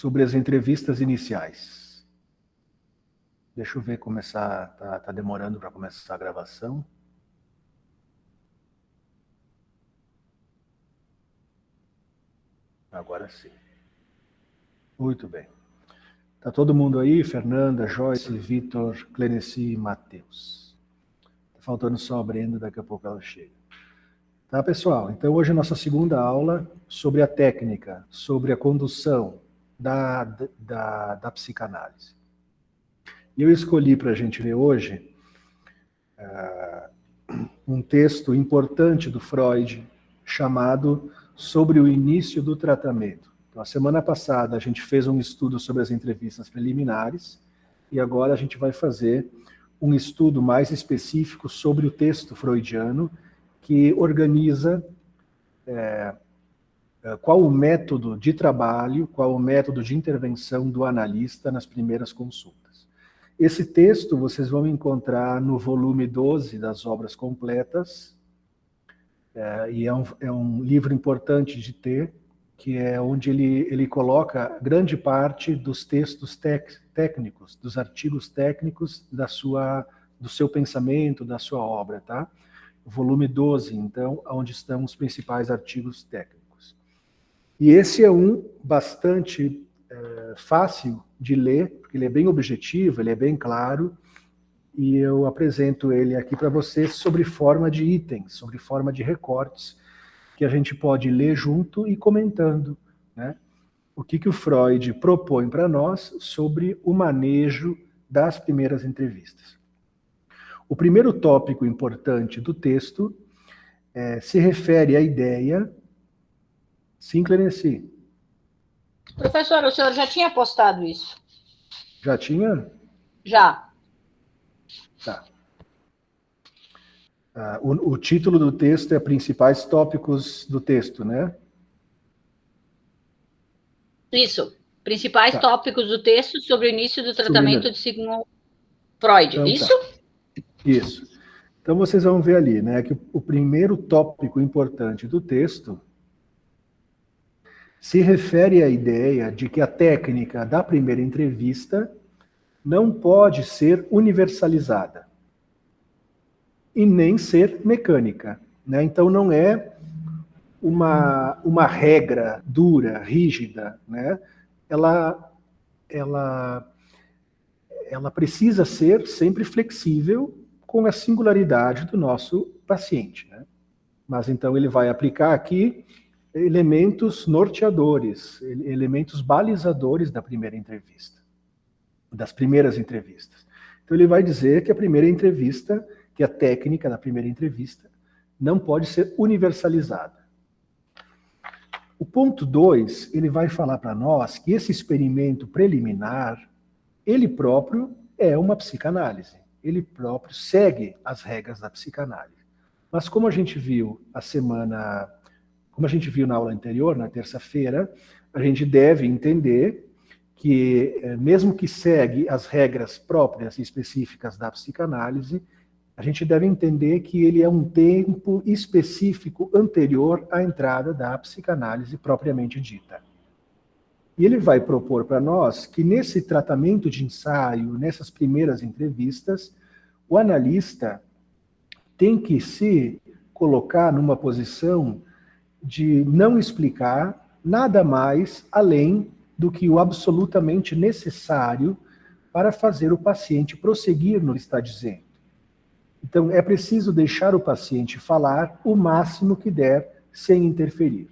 sobre as entrevistas iniciais. Deixa eu ver começar, tá demorando para começar a gravação. Agora sim. Muito bem. Tá todo mundo aí? Fernanda, Joyce, Vitor, Cleneci e Matheus. Tá faltando só a Brenda, daqui a pouco ela chega. Tá, pessoal? Então hoje é a nossa segunda aula sobre a técnica, sobre a condução da psicanálise. E eu escolhi para a gente ver hoje um texto importante do Freud chamado Sobre o Início do Tratamento. Então, a semana passada a gente fez um estudo sobre as entrevistas preliminares e agora a gente vai fazer um estudo mais específico sobre o texto freudiano que organiza qual o método de trabalho, qual o método de intervenção do analista nas primeiras consultas. Esse texto vocês vão encontrar no volume 12 das Obras Completas, e é um livro importante de ter, que é onde ele coloca grande parte dos textos técnicos, dos artigos técnicos do seu pensamento, da sua obra, tá? O volume 12, então, onde estão os principais artigos técnicos. E esse é um bastante fácil de ler, porque ele é bem objetivo, ele é bem claro, e eu apresento ele aqui para vocês sobre forma de itens, sobre forma de recortes, que a gente pode ler junto e comentando, né? O que o Freud propõe para nós sobre o manejo das primeiras entrevistas. O primeiro tópico importante do texto se refere à ideia... Sim, Cleneci. Professor, o senhor já tinha postado isso? Já tinha? Já. Tá. O título do texto é Principais Tópicos do Texto, né? Isso. Principais tópicos do texto sobre o início do tratamento de Sigmund Freud. Então, isso? Tá. Isso. Então vocês vão ver ali, né, que o primeiro tópico importante do texto se refere à ideia de que a técnica da primeira entrevista não pode ser universalizada e nem ser mecânica, né? Então não é uma regra dura, rígida, né? Ela precisa ser sempre flexível com a singularidade do nosso paciente, né? Mas então ele vai aplicar aqui elementos norteadores, elementos balizadores da primeira entrevista, das primeiras entrevistas. Então ele vai dizer que a primeira entrevista, que a técnica da primeira entrevista não pode ser universalizada. O ponto 2, ele vai falar para nós que esse experimento preliminar, ele próprio é uma psicanálise. Ele próprio segue as regras da psicanálise. Mas como a gente viu na aula anterior, na terça-feira, a gente deve entender que, mesmo que segue as regras próprias e específicas da psicanálise, a gente deve entender que ele é um tempo específico anterior à entrada da psicanálise propriamente dita. E ele vai propor para nós que nesse tratamento de ensaio, nessas primeiras entrevistas, o analista tem que se colocar numa posição de não explicar nada mais além do que o absolutamente necessário para fazer o paciente prosseguir no que está dizendo. Então, é preciso deixar o paciente falar o máximo que der, sem interferir.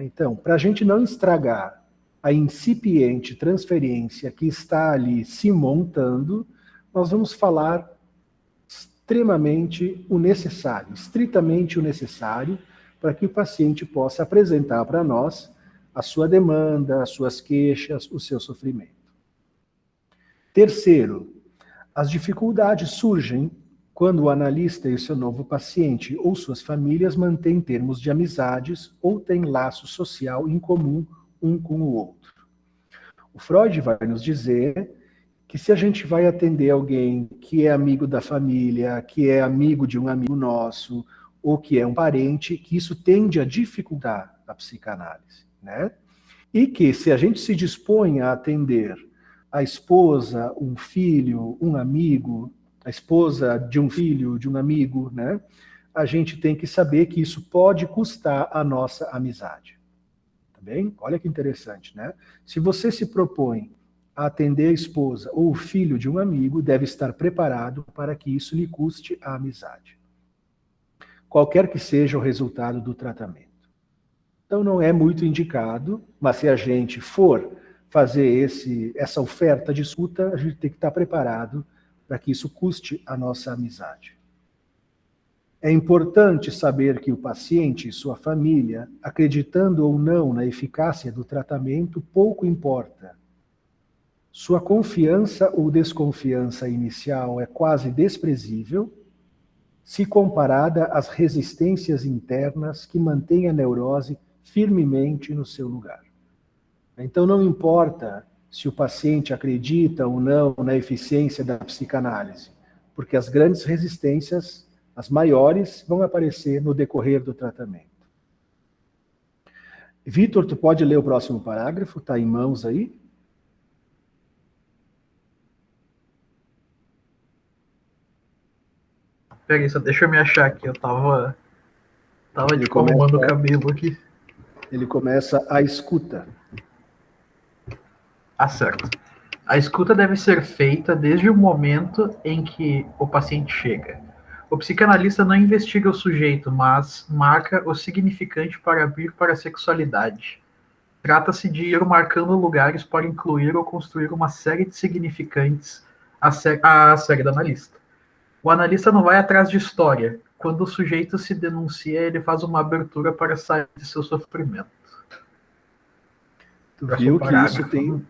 Então, para a gente não estragar a incipiente transferência que está ali se montando, nós vamos falar extremamente o necessário, estritamente o necessário, para que o paciente possa apresentar para nós a sua demanda, as suas queixas, o seu sofrimento. Terceiro, as dificuldades surgem quando o analista e o seu novo paciente ou suas famílias mantêm termos de amizades ou têm laço social em comum um com o outro. O Freud vai nos dizer que se a gente vai atender alguém que é amigo da família, que é amigo de um amigo nosso, ou que é um parente, que isso tende a dificultar a psicanálise, né? E que, se a gente se dispõe a atender a esposa, um filho, um amigo, a esposa de um filho, de um amigo, né? A gente tem que saber que isso pode custar a nossa amizade. Tá bem? Olha que interessante, né? Se você se propõe a atender a esposa ou o filho de um amigo, deve estar preparado para que isso lhe custe a amizade. Qualquer que seja o resultado do tratamento. Então não é muito indicado, mas se a gente for fazer essa oferta de escuta, a gente tem que estar preparado para que isso custe a nossa amizade. É importante saber que o paciente e sua família, acreditando ou não na eficácia do tratamento, pouco importa. Sua confiança ou desconfiança inicial é quase desprezível, se comparada às resistências internas que mantêm a neurose firmemente no seu lugar. Então não importa se o paciente acredita ou não na eficiência da psicanálise, porque as grandes resistências, as maiores, vão aparecer no decorrer do tratamento. Vitor, tu pode ler o próximo parágrafo? Está em mãos aí? Peraí, só deixa eu me achar aqui. Eu tava arrumando o cabelo aqui. Ele começa a escuta. Ah, certo. A escuta deve ser feita desde o momento em que o paciente chega. O psicanalista não investiga o sujeito, mas marca o significante para abrir para a sexualidade. Trata-se de ir marcando lugares para incluir ou construir uma série de significantes à série do analista. O analista não vai atrás de história. Quando o sujeito se denuncia, ele faz uma abertura para sair de seu sofrimento. Tu viu que isso tem...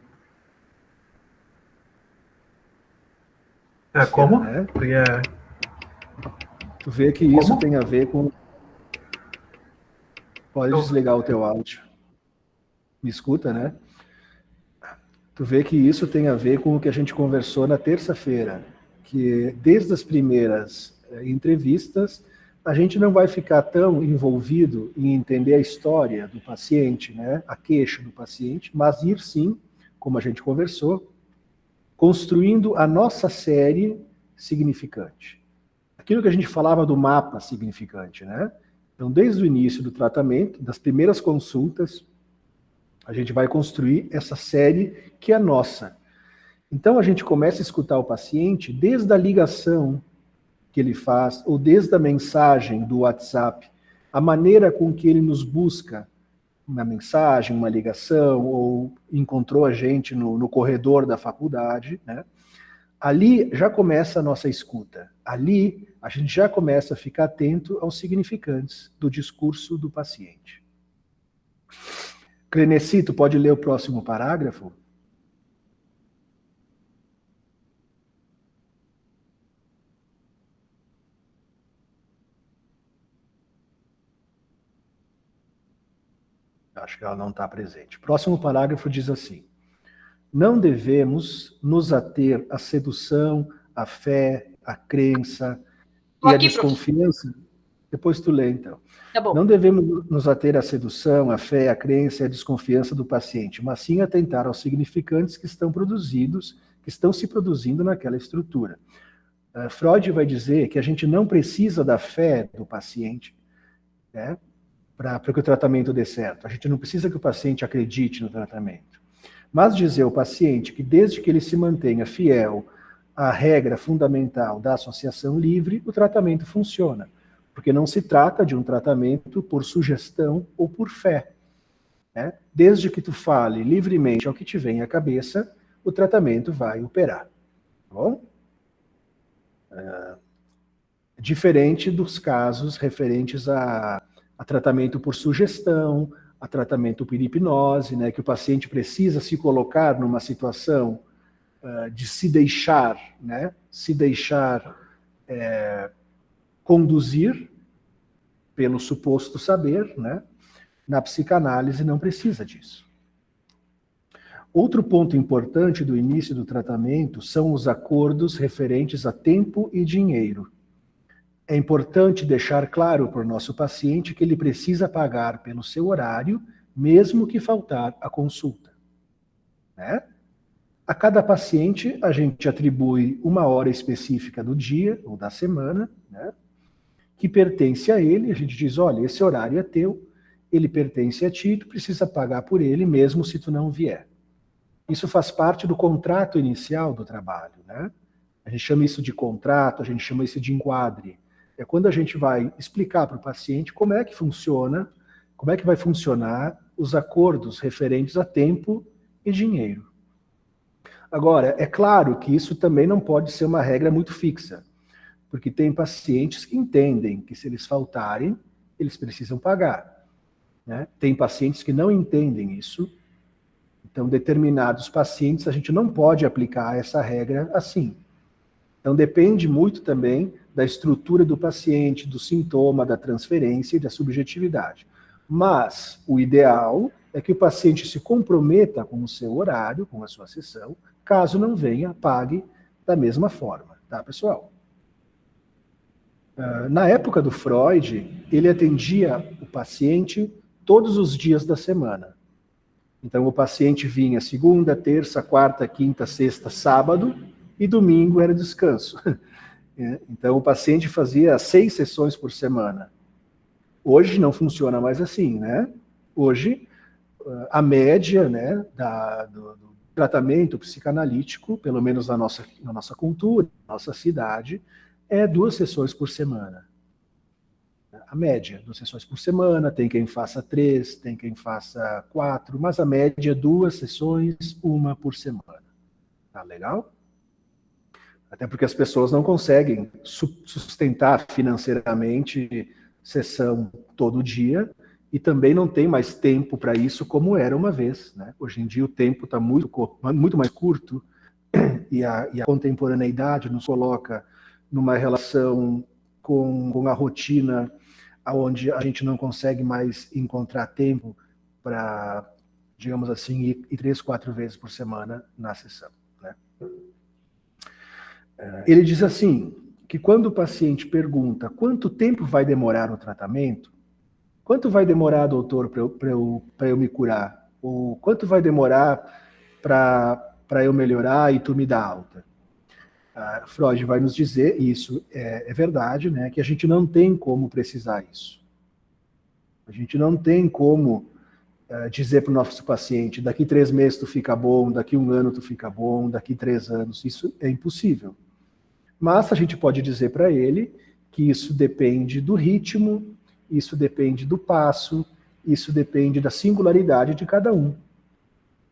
Como? Né? Tu vê que isso tem a ver com... Pode desligar o teu áudio. Me escuta, né? Tu vê que isso tem a ver com o que a gente conversou na terça-feira, que desde as primeiras entrevistas, a gente não vai ficar tão envolvido em entender a história do paciente, né? A queixa do paciente, mas ir sim, como a gente conversou, construindo a nossa série significante. Aquilo que a gente falava do mapa significante, né? Então, desde o início do tratamento, das primeiras consultas, a gente vai construir essa série que é nossa. Então, a gente começa a escutar o paciente desde a ligação que ele faz, ou desde a mensagem do WhatsApp, a maneira com que ele nos busca, uma mensagem, uma ligação, ou encontrou a gente no corredor da faculdade, né? Ali já começa a nossa escuta. Ali a gente já começa a ficar atento aos significantes do discurso do paciente. Cleneci, tu pode ler o próximo parágrafo? Acho que ela não está presente. Próximo parágrafo diz assim: não devemos nos ater à sedução, à fé, à crença e à desconfiança. Depois tu lê, então. Tá bom. Não devemos nos ater à sedução, à fé, à crença e à desconfiança do paciente, mas sim atentar aos significantes que estão se produzindo naquela estrutura. Freud vai dizer que a gente não precisa da fé do paciente, né, para que o tratamento dê certo. A gente não precisa que o paciente acredite no tratamento. Mas dizer ao paciente que desde que ele se mantenha fiel à regra fundamental da associação livre, o tratamento funciona. Porque não se trata de um tratamento por sugestão ou por fé, né? Desde que tu fale livremente ao que te vem à cabeça, o tratamento vai operar. Tá bom? Diferente dos casos referentes a tratamento por sugestão, a tratamento por hipnose, né, que o paciente precisa se colocar numa situação de se deixar, né, conduzir pelo suposto saber, né? Na psicanálise não precisa disso. Outro ponto importante do início do tratamento são os acordos referentes a tempo e dinheiro. É importante deixar claro para o nosso paciente que ele precisa pagar pelo seu horário, mesmo que faltar a consulta, né? A cada paciente, a gente atribui uma hora específica do dia ou da semana, né, que pertence a ele. A gente diz, olha, esse horário é teu, ele pertence a ti, tu precisa pagar por ele, mesmo se tu não vier. Isso faz parte do contrato inicial do trabalho, né? A gente chama isso de contrato, a gente chama isso de enquadre. É quando a gente vai explicar para o paciente como é que funciona, como é que vai funcionar os acordos referentes a tempo e dinheiro. Agora, é claro que isso também não pode ser uma regra muito fixa, porque tem pacientes que entendem que se eles faltarem, eles precisam pagar, né? Tem pacientes que não entendem isso, então determinados pacientes a gente não pode aplicar essa regra assim. Então depende muito também da estrutura do paciente, do sintoma, da transferência e da subjetividade. Mas o ideal é que o paciente se comprometa com o seu horário, com a sua sessão. Caso não venha, pague da mesma forma, tá, pessoal? Na época do Freud, ele atendia o paciente todos os dias da semana. Então, o paciente vinha segunda, terça, quarta, quinta, sexta, sábado, e domingo era descanso. Então, o paciente fazia 6 sessões por semana. Hoje não funciona mais assim, né? Hoje, a média, né, do tratamento psicanalítico, pelo menos na nossa cultura, na nossa cidade, é 2 sessões por semana. A média, 2 sessões por semana, tem quem faça 3, tem quem faça 4, mas a média é 2 sessões, 1 por semana. Tá legal? Até porque as pessoas não conseguem sustentar financeiramente sessão todo dia, e também não tem mais tempo para isso como era uma vez, né? Hoje em dia o tempo está muito mais curto, e a contemporaneidade nos coloca numa relação com a rotina, onde a gente não consegue mais encontrar tempo para, digamos assim, ir 3, 4 vezes por semana na sessão, né? Ele diz assim, que quando o paciente pergunta quanto tempo vai demorar o tratamento, quanto vai demorar, doutor, para eu me curar? Ou quanto vai demorar para eu melhorar e tu me dar alta? Freud vai nos dizer, e isso é verdade, né, que a gente não tem como precisar isso. A gente não tem como dizer para o nosso paciente, daqui 3 meses tu fica bom, daqui 1 ano tu fica bom, daqui 3 anos. Isso é impossível. Mas a gente pode dizer para ele que isso depende do ritmo, isso depende do passo, isso depende da singularidade de cada um.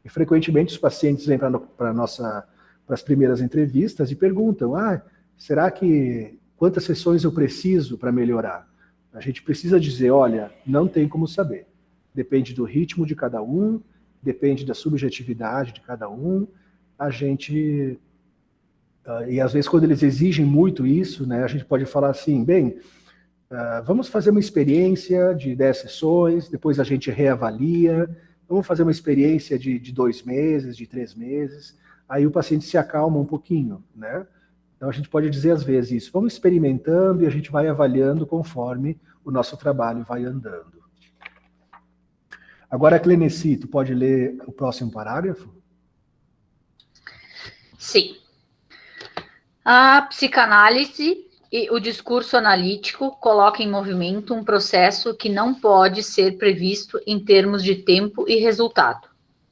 E frequentemente os pacientes vêm para as primeiras entrevistas e perguntam, será que quantas sessões eu preciso para melhorar? A gente precisa dizer, olha, não tem como saber. Depende do ritmo de cada um, depende da subjetividade de cada um. A gente... E às vezes quando eles exigem muito isso, né, a gente pode falar assim, bem, vamos fazer uma experiência de 10 sessões, depois a gente reavalia, vamos fazer uma experiência de 2 meses, de 3 meses, aí o paciente se acalma um pouquinho, né? Então a gente pode dizer às vezes isso, vamos experimentando e a gente vai avaliando conforme o nosso trabalho vai andando. Agora, Clenici, tu pode ler o próximo parágrafo? Sim. A psicanálise e o discurso analítico colocam em movimento um processo que não pode ser previsto em termos de tempo e resultado.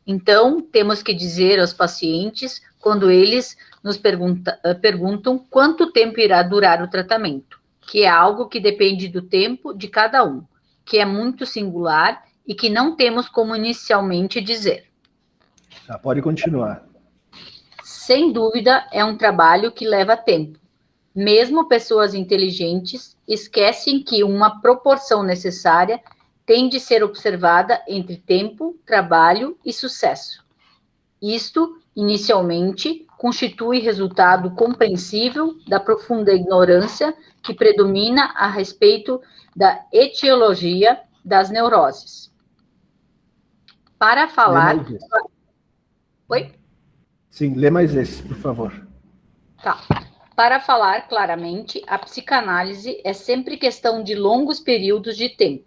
Então, temos que dizer aos pacientes, quando eles nos perguntam quanto tempo irá durar o tratamento, que é algo que depende do tempo de cada um, que é muito singular e que não temos como inicialmente dizer. Pode continuar. Sem dúvida, é um trabalho que leva tempo. Mesmo pessoas inteligentes esquecem que uma proporção necessária tem de ser observada entre tempo, trabalho e sucesso. Isto, inicialmente, constitui resultado compreensível da profunda ignorância que predomina a respeito da etiologia das neuroses. Para falar... Oi? Sim, lê mais esse, por favor. Tá. Para falar claramente, a psicanálise é sempre questão de longos períodos de tempo,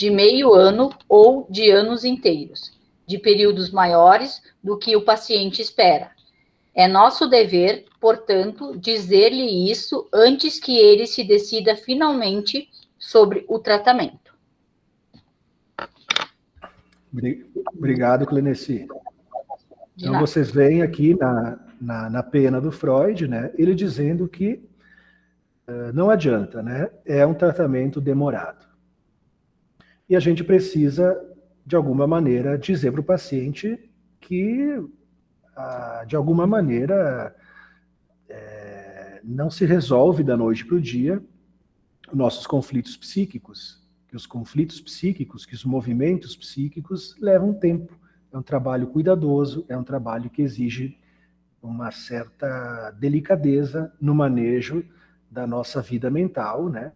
de meio ano ou de anos inteiros, de períodos maiores do que o paciente espera. É nosso dever, portanto, dizer-lhe isso antes que ele se decida finalmente sobre o tratamento. Obrigado, Cleneci. De Então, nada. vocês veem aqui na pena do Freud, né, ele dizendo que não adianta, né, é um tratamento demorado. E a gente precisa, de alguma maneira, dizer para o paciente que, de alguma maneira, não se resolve da noite para o dia nossos conflitos psíquicos, que os conflitos psíquicos, que os movimentos psíquicos levam tempo. É um trabalho cuidadoso, é um trabalho que exige uma certa delicadeza no manejo da nossa vida mental, né?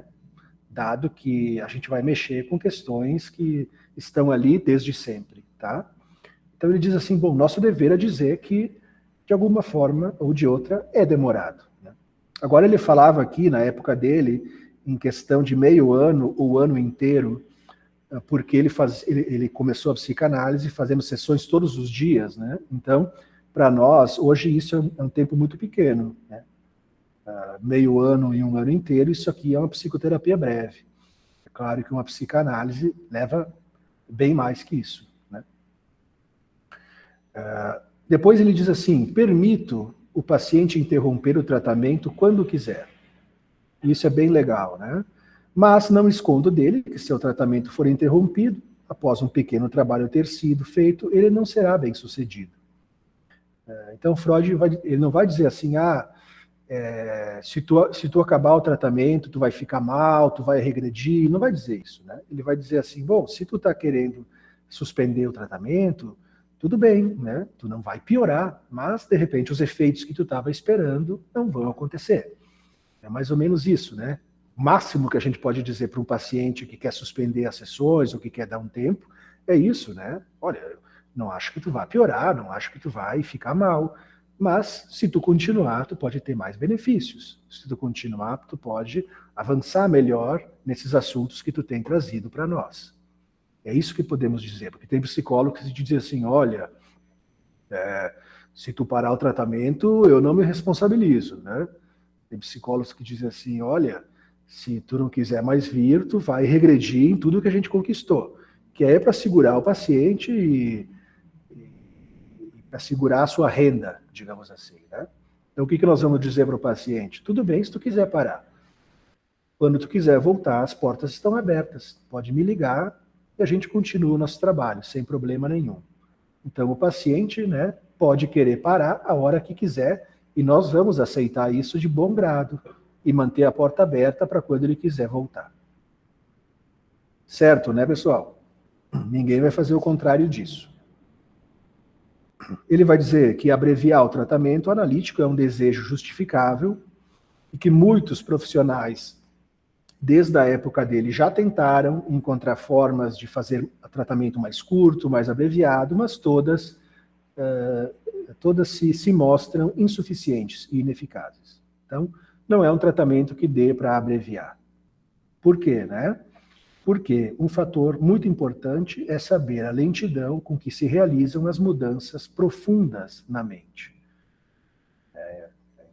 Dado que a gente vai mexer com questões que estão ali desde sempre, tá? Então ele diz assim, bom, nosso dever é dizer que, de alguma forma ou de outra, é demorado, né? Agora ele falava aqui, na época dele, em questão de meio ano ou ano inteiro, porque ele começou a psicanálise fazendo sessões todos os dias, né? Então, para nós, hoje isso é um tempo muito pequeno, né? Meio ano e um ano inteiro, isso aqui é uma psicoterapia breve. É claro que uma psicanálise leva bem mais que isso, né? Depois ele diz assim, permito o paciente interromper o tratamento quando quiser. Isso é bem legal, né? Mas não escondo dele que se o tratamento for interrompido, após um pequeno trabalho ter sido feito, ele não será bem sucedido. Então Freud ele não vai dizer assim, se tu acabar o tratamento, tu vai ficar mal, tu vai regredir, não vai dizer isso, né? Ele vai dizer assim, bom, se tu está querendo suspender o tratamento, tudo bem, né? Tu não vai piorar, mas de repente os efeitos que tu estava esperando não vão acontecer. É mais ou menos isso, né? O máximo que a gente pode dizer para um paciente que quer suspender as sessões ou que quer dar um tempo é isso, né? Olha, não acho que tu vai piorar, não acho que tu vai ficar mal, mas se tu continuar, tu pode ter mais benefícios. Se tu continuar, tu pode avançar melhor nesses assuntos que tu tem trazido para nós. É isso que podemos dizer, porque tem psicólogos que dizem assim, olha, se tu parar o tratamento, eu não me responsabilizo, né? Tem psicólogos que dizem assim, olha, se tu não quiser mais vir, tu vai regredir em tudo que a gente conquistou. Que é para segurar o paciente e para segurar a sua renda, digamos assim, né? Então o que nós vamos dizer para o paciente? Tudo bem se tu quiser parar. Quando tu quiser voltar, as portas estão abertas. Pode me ligar e a gente continua o nosso trabalho, sem problema nenhum. Então o paciente, né, pode querer parar a hora que quiser, e nós vamos aceitar isso de bom grado e manter a porta aberta para quando ele quiser voltar. Certo, né, pessoal? Ninguém vai fazer o contrário disso. Ele vai dizer que abreviar o tratamento analítico é um desejo justificável e que muitos profissionais, desde a época dele, já tentaram encontrar formas de fazer o tratamento mais curto, mais abreviado, mas todas se mostram insuficientes e ineficazes. Então, não é um tratamento que dê para abreviar. Por quê, né? Porque um fator muito importante é saber a lentidão com que se realizam as mudanças profundas na mente.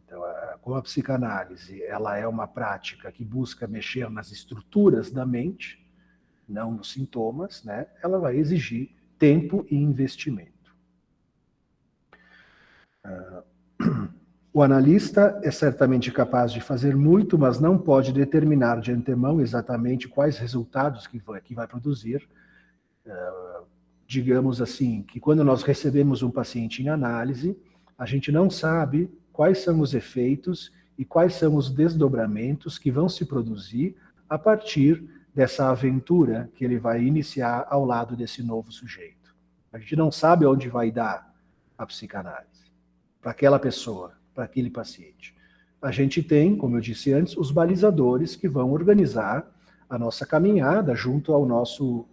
Então, como a psicanálise ela é uma prática que busca mexer nas estruturas da mente, não nos sintomas, né? Ela vai exigir tempo e investimento. O analista é certamente capaz de fazer muito, mas não pode determinar de antemão exatamente quais resultados que vai produzir. Digamos assim, que quando nós recebemos um paciente em análise, a gente não sabe quais são os efeitos e quais são os desdobramentos que vão se produzir a partir dessa aventura que ele vai iniciar ao lado desse novo sujeito. A gente não sabe onde vai dar a psicanálise para aquela pessoa, para aquele paciente. A gente tem, como eu disse antes, os balizadores que vão organizar a nossa caminhada junto ao nosso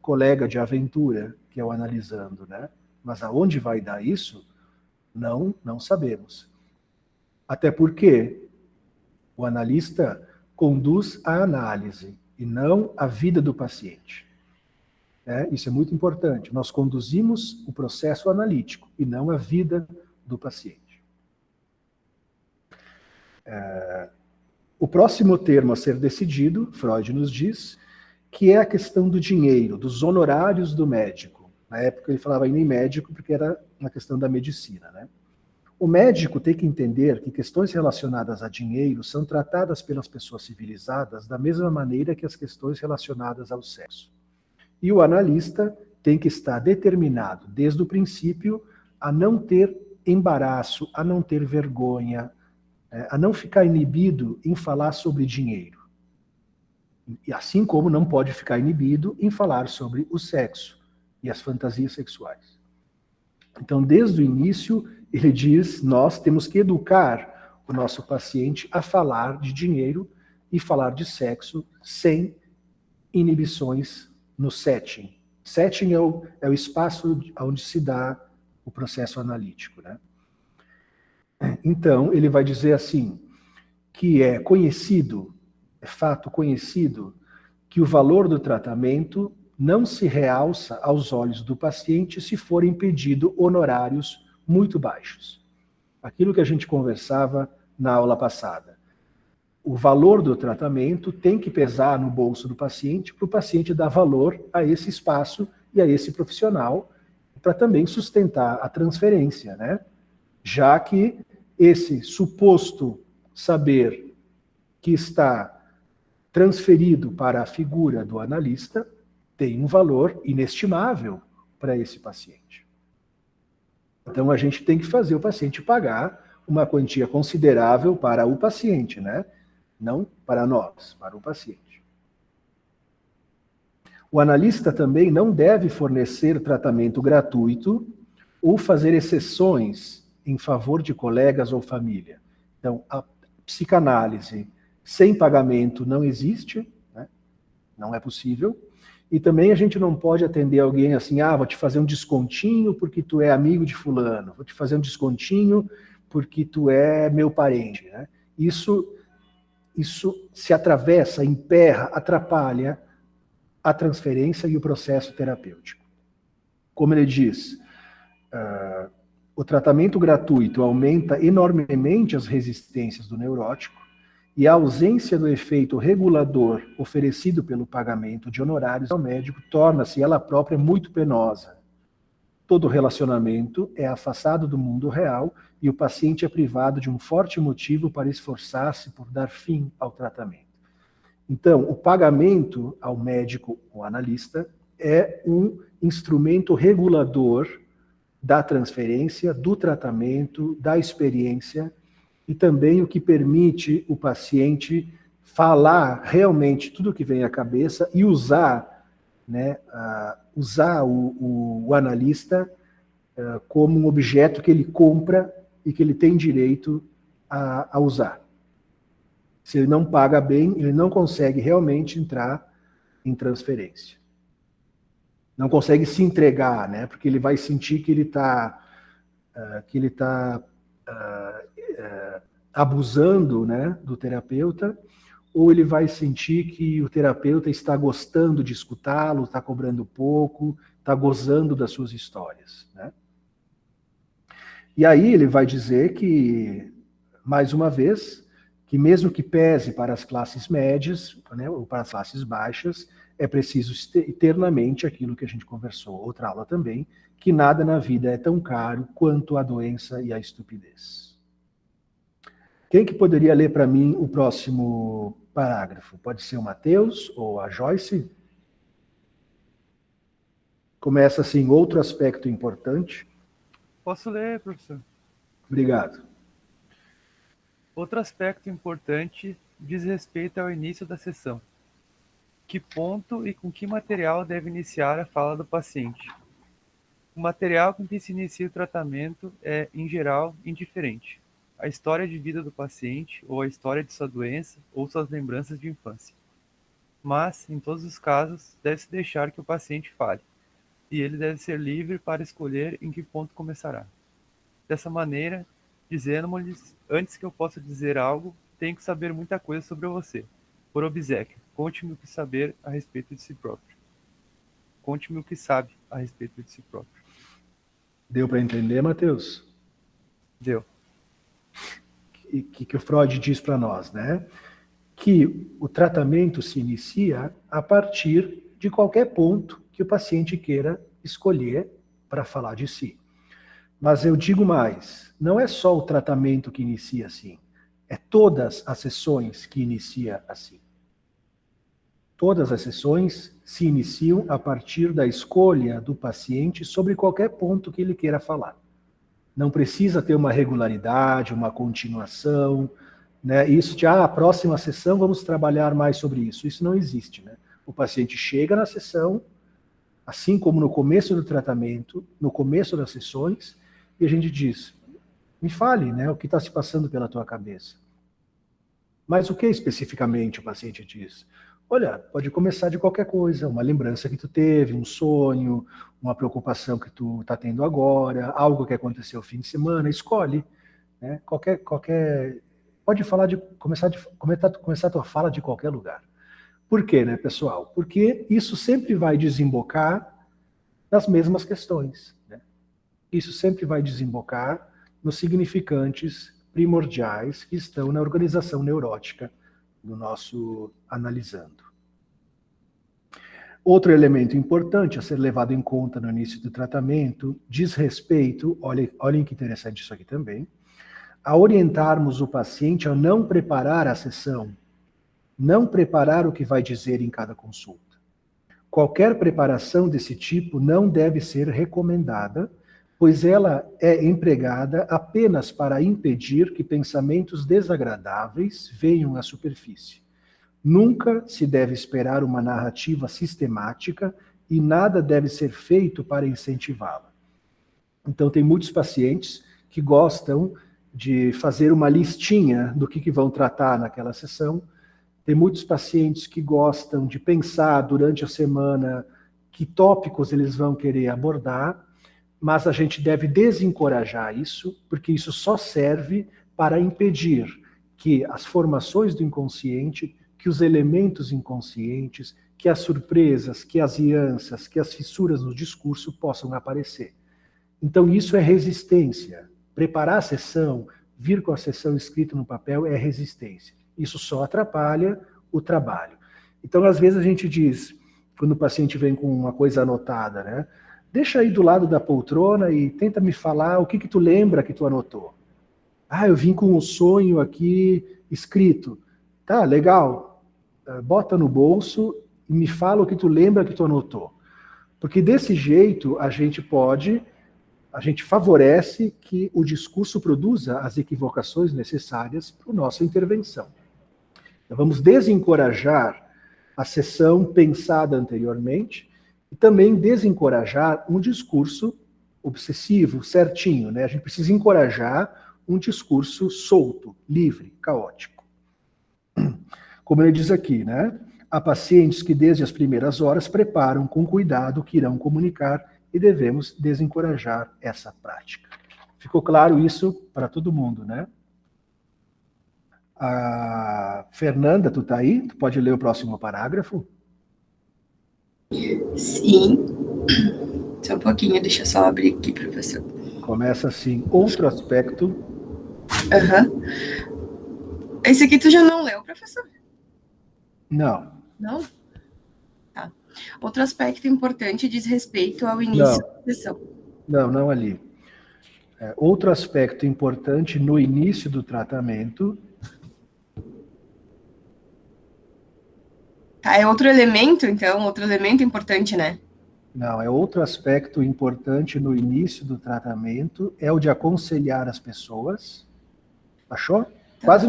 colega de aventura, que é o analisando, né? Mas aonde vai dar isso, não sabemos. Até porque o analista conduz a análise, e não a vida do paciente. Isso é muito importante. Nós conduzimos o processo analítico e não a vida do paciente. O próximo termo a ser decidido, Freud nos diz, que é a questão do dinheiro, dos honorários do médico. Na época ele falava nem médico porque era uma questão da medicina, né? O médico tem que entender que questões relacionadas a dinheiro são tratadas pelas pessoas civilizadas da mesma maneira que as questões relacionadas ao sexo. E o analista tem que estar determinado, desde o princípio, a não ter embaraço, a não ter vergonha, a não ficar inibido em falar sobre dinheiro. E assim como não pode ficar inibido em falar sobre o sexo e as fantasias sexuais. Então, desde o início, ele diz, nós temos que educar o nosso paciente a falar de dinheiro e falar de sexo sem inibições no setting. Setting é o espaço onde se dá o processo analítico, né? Então, ele vai dizer assim, que é conhecido, é fato conhecido, que o valor do tratamento não se realça aos olhos do paciente se forem pedidos honorários muito baixos. Aquilo que a gente conversava na aula passada. O valor do tratamento tem que pesar no bolso do paciente para o paciente dar valor a esse espaço e a esse profissional, para também sustentar a transferência, né? Já que esse suposto saber que está transferido para a figura do analista tem um valor inestimável para esse paciente. Então a gente tem que fazer o paciente pagar uma quantia considerável para o paciente, né? Não para nós, para o paciente. O analista também não deve fornecer tratamento gratuito ou fazer exceções em favor de colegas ou família. Então, a psicanálise sem pagamento não existe, né? Não é possível. E também a gente não pode atender alguém assim, vou te fazer um descontinho porque tu é amigo de fulano, vou te fazer um descontinho porque tu é meu parente, né? Isso se atravessa, emperra, atrapalha a transferência e o processo terapêutico. Como ele diz, o tratamento gratuito aumenta enormemente as resistências do neurótico e a ausência do efeito regulador oferecido pelo pagamento de honorários ao médico torna-se ela própria muito penosa. Todo relacionamento é afastado do mundo real e o paciente é privado de um forte motivo para esforçar-se por dar fim ao tratamento. Então, o pagamento ao médico ou analista é um instrumento regulador da transferência, do tratamento, da experiência e também o que permite o paciente falar realmente tudo o que vem à cabeça e usar, né, o analista como um objeto que ele compra e que ele tem direito a usar. Se ele não paga bem, ele não consegue realmente entrar em transferência. Não consegue se entregar, né? Porque ele vai sentir que ele está abusando, né, do terapeuta, ou ele vai sentir que o terapeuta está gostando de escutá-lo, está cobrando pouco, está gozando das suas histórias, né? E aí ele vai dizer que, mais uma vez, que mesmo que pese para as classes médias, né, ou para as classes baixas, é preciso eternamente aquilo que a gente conversou, outra aula também, que nada na vida é tão caro quanto a doença e a estupidez. Quem que poderia ler para mim o próximo parágrafo? Pode ser o Matheus ou a Joyce? Começa assim, outro aspecto importante. Posso ler, professor? Obrigado. Outro aspecto importante diz respeito ao início da sessão. Que ponto e com que material deve iniciar a fala do paciente? O material com que se inicia o tratamento é, em geral, indiferente. A história de vida do paciente, ou a história de sua doença, ou suas lembranças de infância. Mas, em todos os casos, deve-se deixar que o paciente fale, e ele deve ser livre para escolher em que ponto começará. Dessa maneira, dizendo-lhes, antes que eu possa dizer algo, tenho que saber muita coisa sobre você, por obséquio, Conte-me o que saber a respeito de si próprio. Conte-me o que sabe a respeito de si próprio. Deu para entender, Matheus? Deu. Que o Freud diz para nós, né? Que o tratamento se inicia a partir de qualquer ponto que o paciente queira escolher para falar de si. Mas eu digo mais, não é só o tratamento que inicia assim, é todas as sessões que inicia assim. Todas as sessões se iniciam a partir da escolha do paciente sobre qualquer ponto que ele queira falar. Não precisa ter uma regularidade, uma continuação, né? Isso de, a próxima sessão vamos trabalhar mais sobre isso. Isso não existe, né? O paciente chega na sessão, assim como no começo do tratamento, no começo das sessões, e a gente diz, me fale, né, o que está se passando pela tua cabeça. Mas o que especificamente o paciente diz? Olha, pode começar de qualquer coisa, uma lembrança que tu teve, um sonho, uma preocupação que tu está tendo agora, algo que aconteceu no fim de semana, escolhe, né? Pode falar começar a tua fala de qualquer lugar. Por quê, né, pessoal? Porque isso sempre vai desembocar nas mesmas questões, né? Isso sempre vai desembocar nos significantes primordiais que estão na organização neurótica do nosso analisando. Outro elemento importante a ser levado em conta no início do tratamento diz respeito, olhem que interessante isso aqui também, a orientarmos o paciente a não preparar a sessão, não preparar o que vai dizer em cada consulta. Qualquer preparação desse tipo não deve ser recomendada, pois ela é empregada apenas para impedir que pensamentos desagradáveis venham à superfície. Nunca se deve esperar uma narrativa sistemática e nada deve ser feito para incentivá-la. Então, tem muitos pacientes que gostam de fazer uma listinha do que vão tratar naquela sessão. Tem muitos pacientes que gostam de pensar durante a semana que tópicos eles vão querer abordar, mas a gente deve desencorajar isso, porque isso só serve para impedir que as formações do inconsciente, que os elementos inconscientes, que as surpresas, que as alianças, que as fissuras no discurso possam aparecer. Então isso é resistência. Preparar a sessão, vir com a sessão escrita no papel é resistência. Isso só atrapalha o trabalho. Então, às vezes a gente diz, quando o paciente vem com uma coisa anotada, né? Deixa aí do lado da poltrona e tenta me falar o que tu lembra que tu anotou. Ah, eu vim com um sonho aqui escrito. Tá, legal. Bota no bolso e me fala o que tu lembra que tu anotou. Porque desse jeito a gente favorece que o discurso produza as equivocações necessárias para a nossa intervenção. Então, vamos desencorajar a sessão pensada anteriormente e também desencorajar um discurso obsessivo, certinho, né? A gente precisa encorajar um discurso solto, livre, caótico. Como ele diz aqui, né? Há pacientes que desde as primeiras horas preparam com cuidado o que irão comunicar e devemos desencorajar essa prática. Ficou claro isso para todo mundo, né? A Fernanda, tu tá aí? Tu pode ler o próximo parágrafo? Sim. Só um pouquinho, deixa eu só abrir aqui, professor. Começa assim, outro aspecto. Esse aqui tu já não leu, professor? Não. Não? Tá. Outro aspecto importante diz respeito ao início da sessão. Não ali. Outro aspecto importante no início do tratamento. Tá, é outro elemento, então, outro elemento importante, né? Não, é outro aspecto importante no início do tratamento, é o de aconselhar as pessoas. Achou? Tá. Quase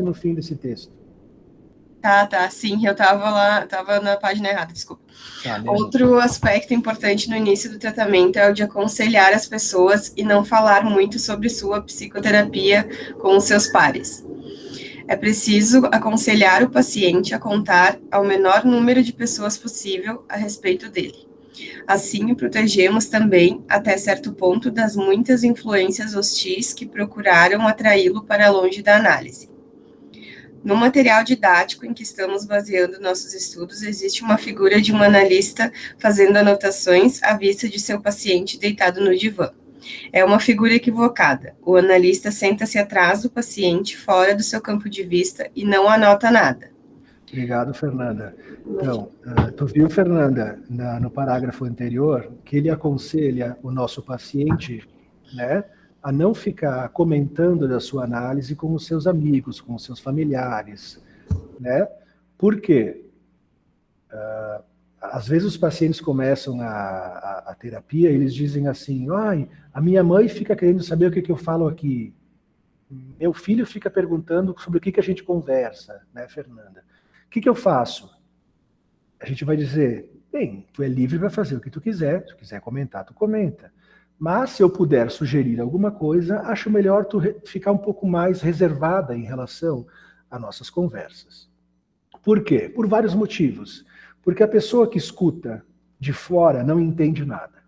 no fim desse texto. Tá, sim, eu tava na página errada, desculpa. Outro aspecto importante no início do tratamento é o de aconselhar as pessoas e não falar muito sobre sua psicoterapia com os seus pares. É preciso aconselhar o paciente a contar ao menor número de pessoas possível a respeito dele. Assim, o protegemos também, até certo ponto, das muitas influências hostis que procuraram atraí-lo para longe da análise. No material didático em que estamos baseando nossos estudos, existe uma figura de um analista fazendo anotações à vista de seu paciente deitado no divã. É uma figura equivocada. O analista senta-se atrás do paciente, fora do seu campo de vista, e não anota nada. Obrigado, Fernanda. Então, tu viu, Fernanda, no parágrafo anterior, que ele aconselha o nosso paciente, né, a não ficar comentando da sua análise com os seus amigos, com os seus familiares, né? Por quê? Às vezes os pacientes começam a terapia e eles dizem assim, ai, a minha mãe fica querendo saber o que eu falo aqui. Meu filho fica perguntando sobre o que a gente conversa, né, Fernanda? O que eu faço? A gente vai dizer, bem, tu é livre para fazer o que tu quiser, se tu quiser comentar, tu comenta. Mas se eu puder sugerir alguma coisa, acho melhor tu ficar um pouco mais reservada em relação a nossas conversas. Por quê? Por vários motivos. Porque a pessoa que escuta de fora não entende nada.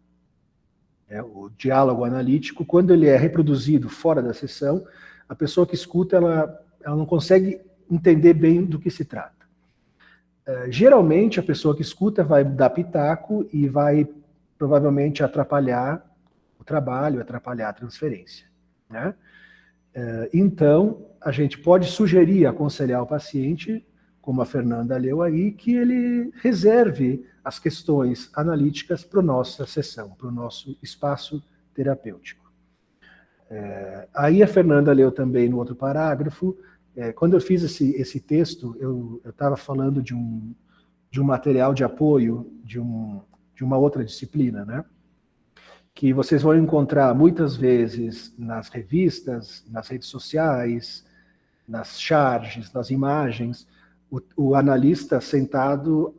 O diálogo analítico, quando ele é reproduzido fora da sessão, a pessoa que escuta, ela não consegue entender bem do que se trata. Geralmente, a pessoa que escuta vai dar pitaco e vai provavelmente atrapalhar o trabalho, atrapalhar a transferência, né? Então, a gente pode sugerir, aconselhar o paciente, como a Fernanda leu aí, que ele reserve as questões analíticas para a nossa sessão, para o nosso espaço terapêutico. Aí a Fernanda leu também no outro parágrafo. Quando eu fiz esse texto, eu estava falando de um material de apoio de uma outra disciplina, né? Que vocês vão encontrar muitas vezes nas revistas, nas redes sociais, nas charges, nas imagens, o analista sentado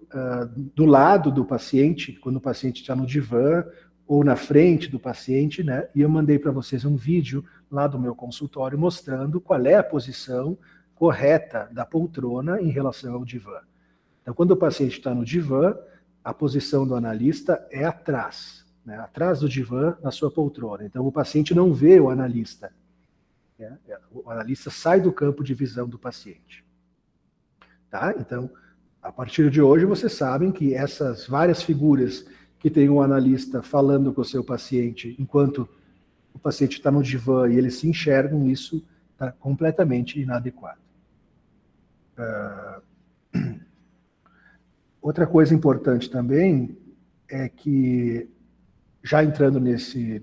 do lado do paciente, quando o paciente está no divã, ou na frente do paciente, né? E eu mandei para vocês um vídeo lá do meu consultório mostrando qual é a posição correta da poltrona em relação ao divã. Então, quando o paciente está no divã, a posição do analista é atrás, né? Atrás do divã, na sua poltrona. Então, o paciente não vê o analista. Né? O analista sai do campo de visão do paciente. Tá? Então, a partir de hoje, vocês sabem que essas várias figuras que tem um analista falando com o seu paciente enquanto o paciente está no divã e eles se enxergam, isso está completamente inadequado. Outra coisa importante também é que, já entrando nesse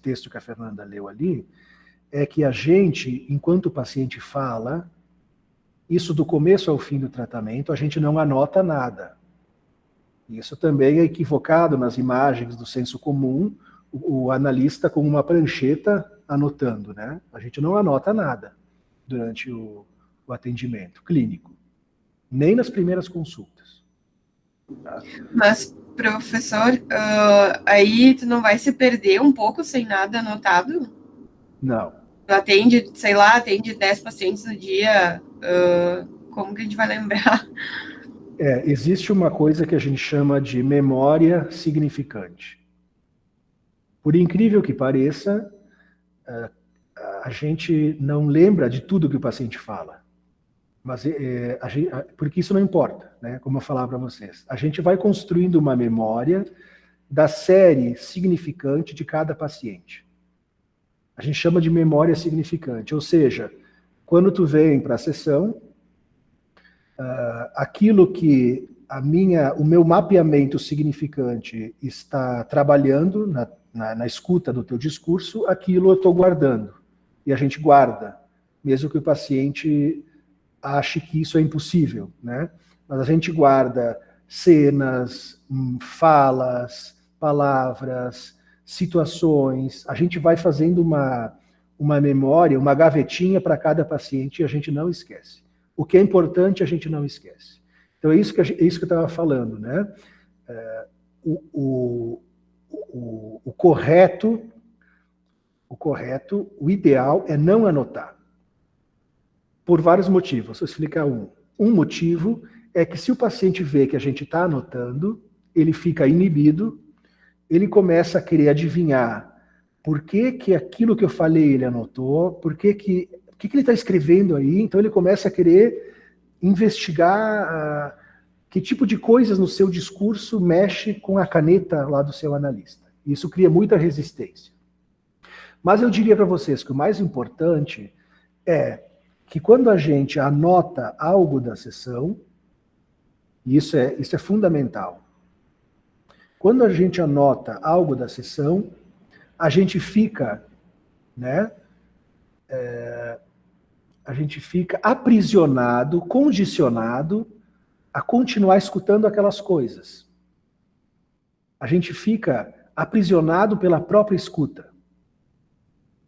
texto que a Fernanda leu ali, é que a gente, enquanto o paciente fala, isso do começo ao fim do tratamento, a gente não anota nada. Isso também é equivocado nas imagens do senso comum, o analista com uma prancheta anotando, né? A gente não anota nada durante o atendimento clínico, nem nas primeiras consultas. Tá? Mas, professor, aí tu não vai se perder um pouco sem nada anotado? Não. Tu atende, sei lá, atende 10 pacientes no dia, como que a gente vai lembrar? Existe uma coisa que a gente chama de memória significante. Por incrível que pareça, a gente não lembra de tudo que o paciente fala. Mas porque isso não importa, né? Como eu falava para vocês. A gente vai construindo uma memória da série significante de cada paciente. A gente chama de memória significante. Ou seja, quando tu vem para a sessão, aquilo que o meu mapeamento significante está trabalhando na escuta do teu discurso, aquilo eu estou guardando. E a gente guarda, mesmo que o paciente ache que isso é impossível, né? Mas a gente guarda cenas, falas, palavras, situações, a gente vai fazendo uma memória, uma gavetinha para cada paciente e a gente não esquece. O que é importante a gente não esquece. Então é isso que eu estava falando, né? O correto, o ideal é não anotar. Por vários motivos. Vou explicar um. Um motivo é que se o paciente vê que a gente está anotando, ele fica inibido, ele começa a querer adivinhar por que aquilo que eu falei ele anotou, por que o que ele está escrevendo aí? Então ele começa a querer investigar que tipo de coisas no seu discurso mexe com a caneta lá do seu analista. Isso cria muita resistência. Mas eu diria para vocês que o mais importante é que quando a gente anota algo da sessão, e isso é fundamental, quando a gente anota algo da sessão, a gente fica, né, a gente fica aprisionado, condicionado a continuar escutando aquelas coisas. A gente fica aprisionado pela própria escuta.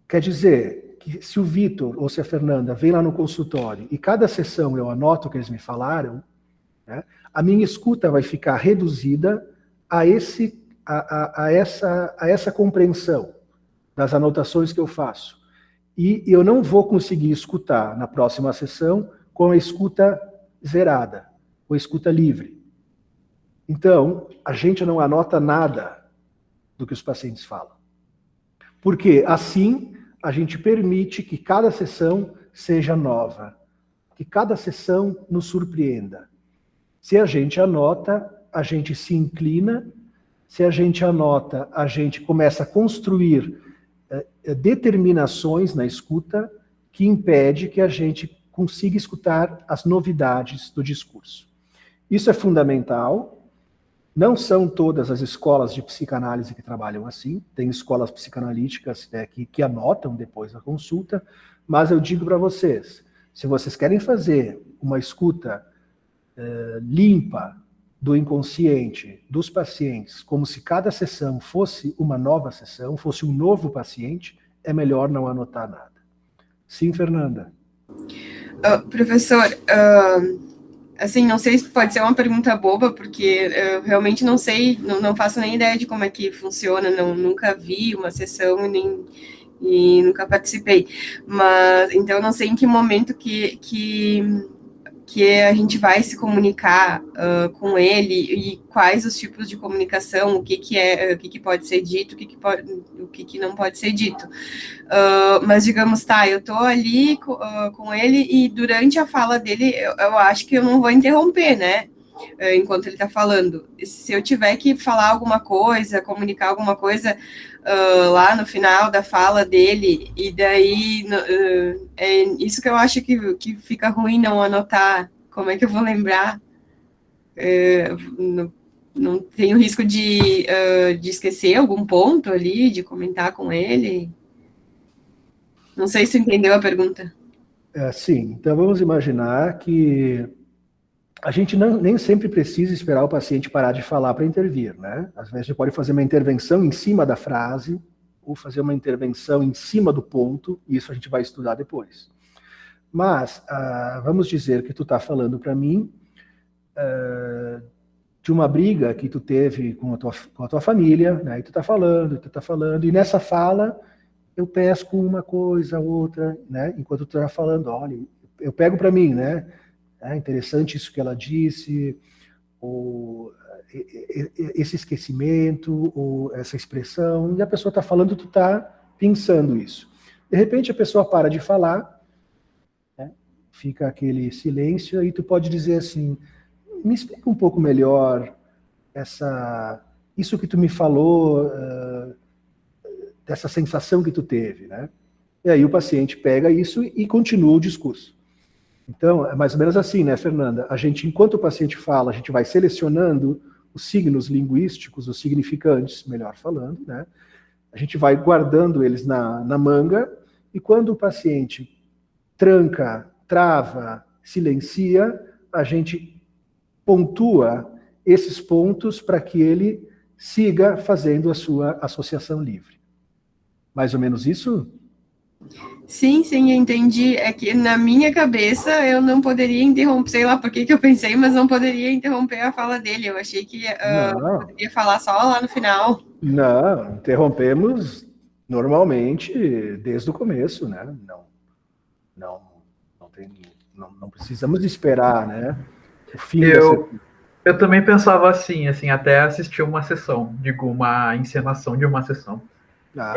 Quer dizer que se o Vitor ou se a Fernanda vem lá no consultório e cada sessão eu anoto o que eles me falaram, né, a minha escuta vai ficar reduzida a essa compreensão das anotações que eu faço. E eu não vou conseguir escutar na próxima sessão com a escuta zerada, ou escuta livre. Então, a gente não anota nada do que os pacientes falam. Porque assim a gente permite que cada sessão seja nova, que cada sessão nos surpreenda. Se a gente anota, a gente se inclina. Se a gente anota, a gente começa a construir determinações na escuta que impede que a gente consiga escutar as novidades do discurso. Isso é fundamental. Não são todas as escolas de psicanálise que trabalham assim. Tem escolas psicanalíticas, né, que anotam depois da consulta, mas eu digo para vocês, se vocês querem fazer uma escuta limpa do inconsciente dos pacientes, como se cada sessão fosse uma nova sessão, fosse um novo paciente, é melhor não anotar nada. Sim, Fernanda? Professor, assim, não sei se pode ser uma pergunta boba, porque eu realmente não sei, não faço nem ideia de como é que funciona, nunca vi uma sessão e nunca participei. Mas, então, não sei em que momento que a gente vai se comunicar com ele e quais os tipos de comunicação, o que pode ser dito, o que não pode ser dito. Mas digamos, eu tô ali com ele e durante a fala dele, eu acho que eu não vou interromper, né? Enquanto ele está falando. Se eu tiver que falar alguma coisa, comunicar alguma coisa lá no final da fala dele, e daí é isso que eu acho que fica ruim não anotar. Como é que eu vou lembrar? Não tenho risco de esquecer algum ponto ali, de comentar com ele? Não sei se entendeu a pergunta. Sim, então vamos imaginar que a gente nem sempre precisa esperar o paciente parar de falar para intervir, né? Às vezes a gente pode fazer uma intervenção em cima da frase, ou fazer uma intervenção em cima do ponto, e isso a gente vai estudar depois. Mas, vamos dizer que tu está falando para mim de uma briga que tu teve com a tua família, né? E tu está falando, e nessa fala eu pesco uma coisa, outra, né? Enquanto tu está falando, olha, eu pego para mim, né? É interessante isso que ela disse, ou esse esquecimento, ou essa expressão, e a pessoa está falando, tu está pensando isso. De repente a pessoa para de falar, né? Fica aquele silêncio, e tu pode dizer assim, me explica um pouco melhor isso que tu me falou, dessa sensação que tu teve, né? E aí o paciente pega isso e continua o discurso. Então, é mais ou menos assim, né, Fernanda? A gente, enquanto o paciente fala, a gente vai selecionando os signos linguísticos, os significantes, melhor falando, né? A gente vai guardando eles na manga, e quando o paciente tranca, trava, silencia, a gente pontua esses pontos para que ele siga fazendo a sua associação livre. Mais ou menos isso? Sim, eu entendi. É que na minha cabeça eu não poderia interromper, sei lá por que eu pensei, mas não poderia interromper a fala dele. Eu achei que poderia falar só lá no final. Não, interrompemos normalmente desde o começo, né? Não precisamos esperar, né? O fim eu também pensava assim, até assistir uma sessão, uma encenação de uma sessão. Não.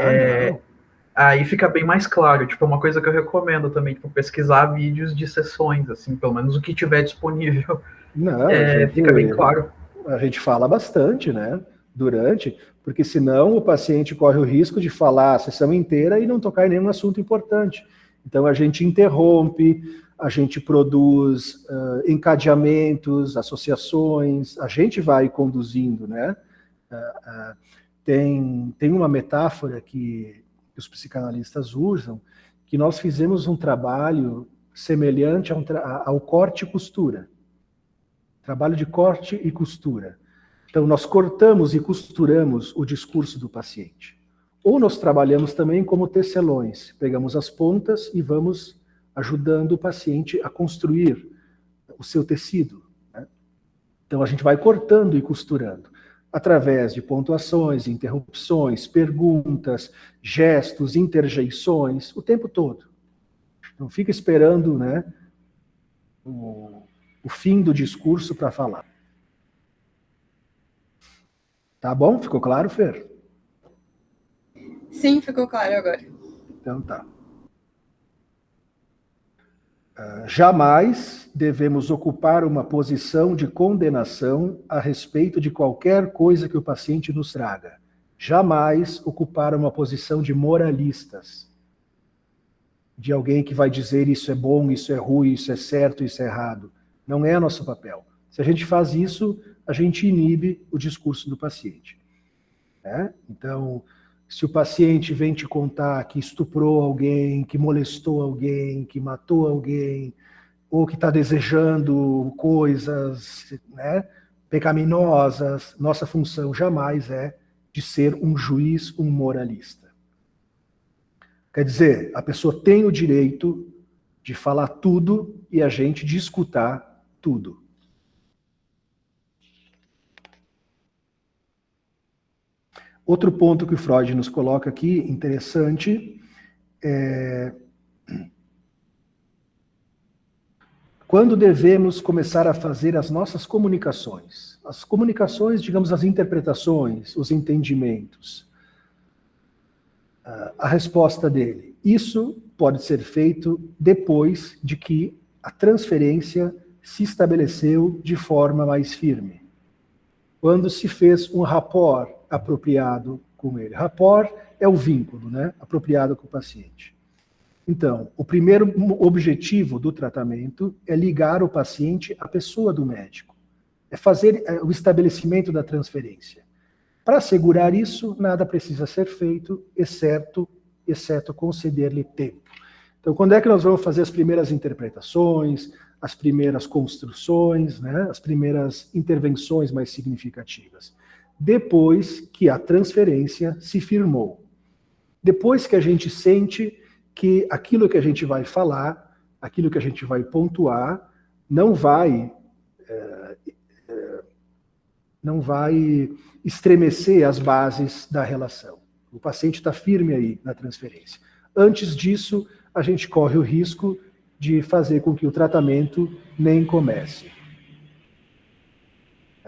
aí fica bem mais claro. Tipo, uma coisa que eu recomendo também, tipo, pesquisar vídeos de sessões, assim, pelo menos o que tiver disponível. Não, Fica bem claro. A gente fala bastante, né? Durante, porque senão o paciente corre o risco de falar a sessão inteira e não tocar em nenhum assunto importante. Então a gente interrompe, a gente produz encadeamentos, associações, a gente vai conduzindo, né? Tem uma metáfora que os psicanalistas usam, que nós fizemos um trabalho semelhante ao corte e costura. Trabalho de corte e costura. Então, nós cortamos e costuramos o discurso do paciente. Ou nós trabalhamos também como tecelões. Pegamos as pontas e vamos ajudando o paciente a construir o seu tecido, né? Então, a gente vai cortando e costurando, através de pontuações, interrupções, perguntas, gestos, interjeições, o tempo todo. Não fica esperando, né, o fim do discurso para falar. Tá bom? Ficou claro, Fer? Sim, ficou claro agora. Então tá. Jamais devemos ocupar uma posição de condenação a respeito de qualquer coisa que o paciente nos traga. Jamais ocupar uma posição de moralistas. De alguém que vai dizer isso é bom, isso é ruim, isso é certo, isso é errado. Não é nosso papel. Se a gente faz isso, a gente inibe o discurso do paciente. Né? Então, se o paciente vem te contar que estuprou alguém, que molestou alguém, que matou alguém, ou que está desejando coisas, né, pecaminosas, nossa função jamais é de ser um juiz, um moralista. Quer dizer, a pessoa tem o direito de falar tudo e a gente de escutar tudo. Outro ponto que o Freud nos coloca aqui, interessante, é quando devemos começar a fazer as nossas comunicações. As comunicações, digamos, as interpretações, os entendimentos. A resposta dele: isso pode ser feito depois de que a transferência se estabeleceu de forma mais firme. Quando se fez um rapport apropriado com ele. Rapport é o vínculo, né, apropriado com o paciente. Então, o primeiro objetivo do tratamento é ligar o paciente à pessoa do médico. É fazer o estabelecimento da transferência. Para assegurar isso, nada precisa ser feito, exceto conceder-lhe tempo. Então, quando é que nós vamos fazer as primeiras interpretações, as primeiras construções, né, as primeiras intervenções mais significativas? Depois que a transferência se firmou. Depois que a gente sente que aquilo que a gente vai falar, aquilo que a gente vai pontuar, não vai estremecer as bases da relação. O paciente está firme aí na transferência. Antes disso, a gente corre o risco de fazer com que o tratamento nem comece.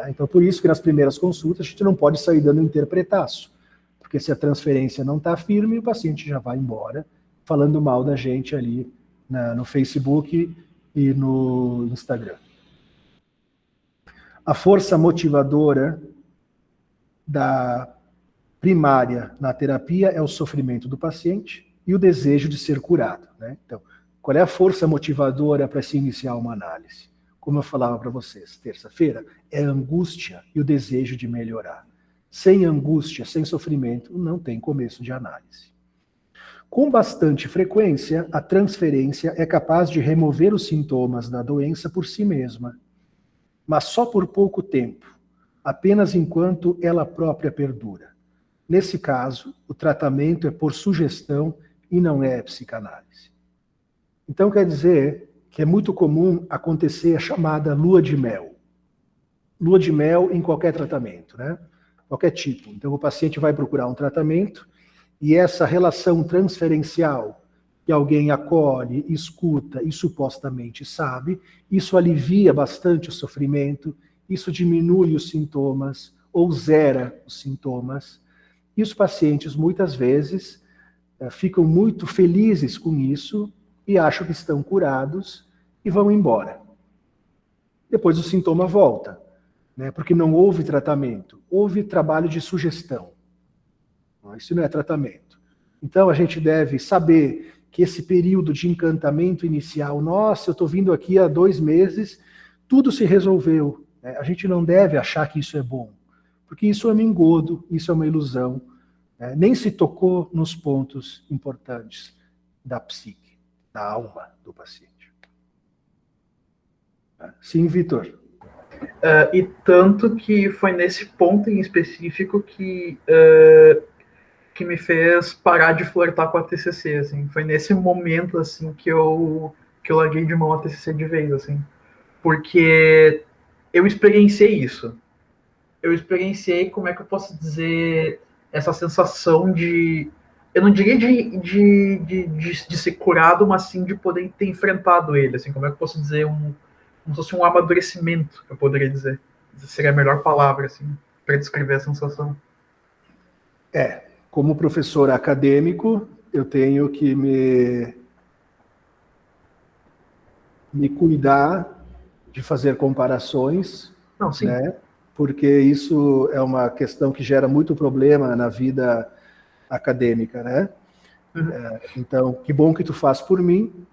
Então, por isso que nas primeiras consultas a gente não pode sair dando interpretaço, porque se a transferência não está firme, o paciente já vai embora falando mal da gente ali no Facebook e no Instagram. A força motivadora da primária na terapia é o sofrimento do paciente e o desejo de ser curado, né? Então, qual é a força motivadora para se iniciar uma análise? Como eu falava para vocês, terça-feira, é a angústia e o desejo de melhorar. Sem angústia, sem sofrimento, não tem começo de análise. Com bastante frequência, a transferência é capaz de remover os sintomas da doença por si mesma, mas só por pouco tempo, apenas enquanto ela própria perdura. Nesse caso, o tratamento é por sugestão e não é psicanálise. Então quer dizer que é muito comum acontecer a chamada lua de mel. Lua de mel em qualquer tratamento, né? Qualquer tipo. Então o paciente vai procurar um tratamento e essa relação transferencial que alguém acolhe, escuta e supostamente sabe, isso alivia bastante o sofrimento, isso diminui os sintomas ou zera os sintomas. E os pacientes muitas vezes ficam muito felizes com isso e acham que estão curados e vão embora. Depois o sintoma volta, né? Porque não houve tratamento, houve trabalho de sugestão. Isso não é tratamento. Então a gente deve saber que esse período de encantamento inicial, nossa, eu estou vindo aqui há 2 meses, tudo se resolveu. Né? A gente não deve achar que isso é bom, porque isso é um engodo, isso é uma ilusão. Né? Nem se tocou nos pontos importantes da psique, da alma do paciente. Sim, Vitor. E tanto que foi nesse ponto em específico que me fez parar de flertar com a TCC, assim. Foi nesse momento, assim, que eu larguei de mão a TCC de vez, assim. Porque eu experienciei isso. Eu experienciei, como é que eu posso dizer, essa sensação de... Eu não diria de ser curado, mas sim de poder ter enfrentado ele, assim. Como é que eu posso dizer? Como se fosse um amadurecimento, eu poderia dizer. Seria a melhor palavra, assim, para descrever a sensação. Como professor acadêmico, eu tenho que me cuidar de fazer comparações, Não, sim. Né? Porque isso é uma questão que gera muito problema na vida acadêmica, né? Uhum. Então, que bom que tu faz por mim,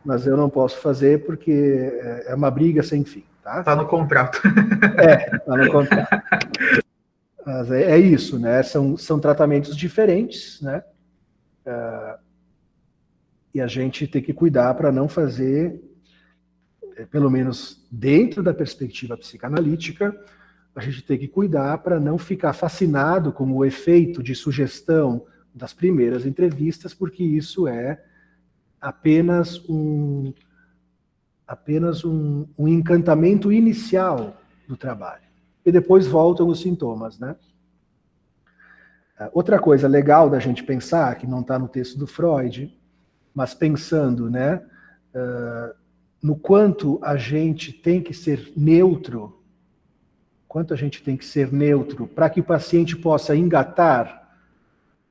mas eu não posso fazer porque é uma briga sem fim, tá? Tá no contrato. Tá no contrato. Mas é isso, né? São tratamentos diferentes, né? E a gente tem que cuidar para não fazer, pelo menos dentro da perspectiva psicanalítica, a gente tem que cuidar para não ficar fascinado com o efeito de sugestão das primeiras entrevistas, porque isso é apenas um encantamento inicial do trabalho. E depois voltam os sintomas, né? Outra coisa legal da gente pensar, que não está no texto do Freud, mas pensando, né, no quanto a gente tem que ser neutro, para que o paciente possa engatar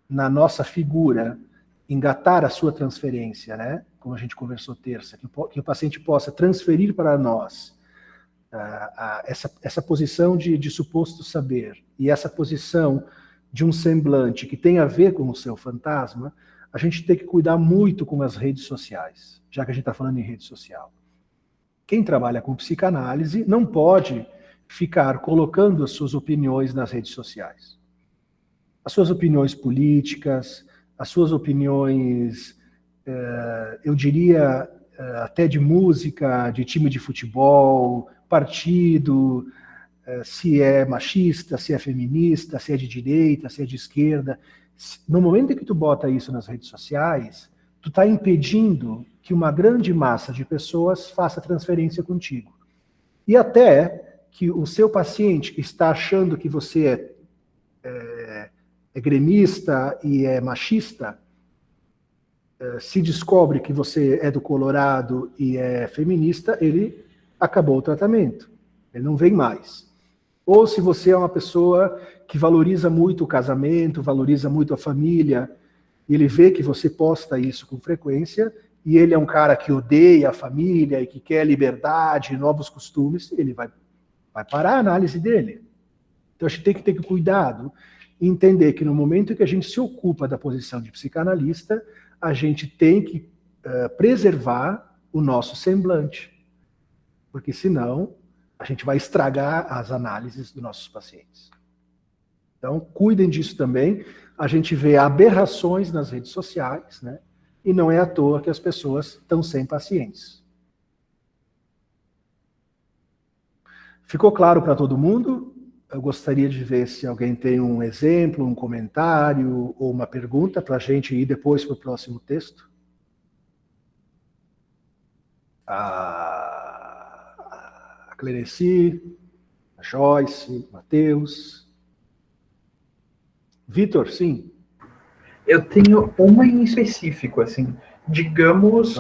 na nossa figura, engatar a sua transferência, né? Como a gente conversou terça, que o paciente possa transferir para nós essa posição de suposto saber e essa posição de um semblante que tem a ver com o seu fantasma, a gente tem que cuidar muito com as redes sociais, já que a gente está falando em rede social. Quem trabalha com psicanálise não pode ficar colocando as suas opiniões nas redes sociais. As suas opiniões políticas, as suas opiniões, eu diria, até de música, de time de futebol, partido, se é machista, se é feminista, se é de direita, se é de esquerda. No momento em que tu bota isso nas redes sociais, tu está impedindo que uma grande massa de pessoas faça transferência contigo. E até que o seu paciente que está achando que você é gremista e é machista, se descobre que você é do Colorado e é feminista, ele acabou o tratamento. Ele não vem mais. Ou se você é uma pessoa que valoriza muito o casamento, valoriza muito a família, e ele vê que você posta isso com frequência, e ele é um cara que odeia a família e que quer liberdade, novos costumes, ele vai parar a análise dele. Então a gente tem que ter cuidado e entender que no momento em que a gente se ocupa da posição de psicanalista, a gente tem que preservar o nosso semblante. Porque senão a gente vai estragar as análises dos nossos pacientes. Então, cuidem disso também. A gente vê aberrações nas redes sociais, né? E não é à toa que as pessoas estão sem pacientes. Ficou claro para todo mundo? Eu gostaria de ver se alguém tem um exemplo, um comentário ou uma pergunta para a gente ir depois para o próximo texto. A Clerici, a Joyce, Matheus. Vitor, sim. Eu tenho uma em específico, assim. Digamos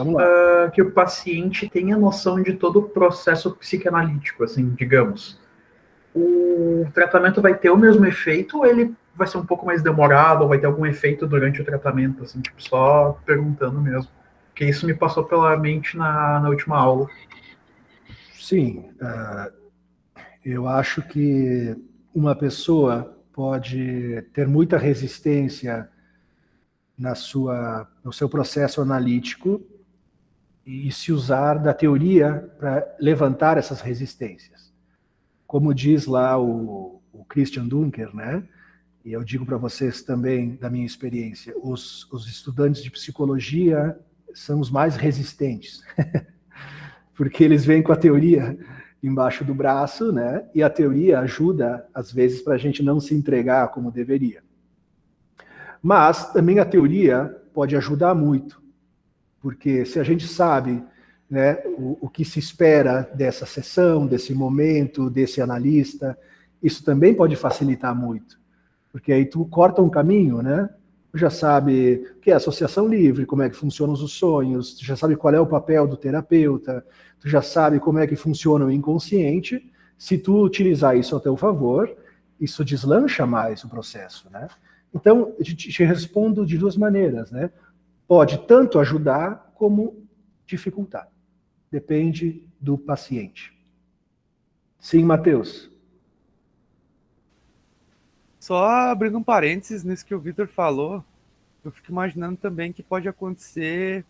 que o paciente tenha noção de todo o processo psicanalítico, assim, digamos. O tratamento vai ter o mesmo efeito ou ele vai ser um pouco mais demorado ou vai ter algum efeito durante o tratamento, assim, tipo, só perguntando mesmo. Porque isso me passou pela mente na última aula. Sim, eu acho que uma pessoa pode ter muita resistência no seu processo analítico e se usar da teoria para levantar essas resistências. Como diz lá o Christian Dunker, né? E eu digo para vocês também, da minha experiência, os estudantes de psicologia são os mais resistentes, porque eles vêm com a teoria embaixo do braço, né? E a teoria ajuda, às vezes, para a gente não se entregar como deveria. Mas também a teoria pode ajudar muito, porque se a gente sabe, né, o que se espera dessa sessão, desse momento, desse analista, isso também pode facilitar muito, porque aí tu corta um caminho, né? Tu já sabe o que é associação livre, como é que funcionam os sonhos, tu já sabe qual é o papel do terapeuta, tu já sabe como é que funciona o inconsciente. Se tu utilizar isso a teu favor, isso deslancha mais o processo, né? Então, eu te respondo de duas maneiras, né? Pode tanto ajudar como dificultar. Depende do paciente. Sim, Matheus. Só abrindo um parênteses nisso que o Vitor falou, eu fico imaginando também que pode acontecer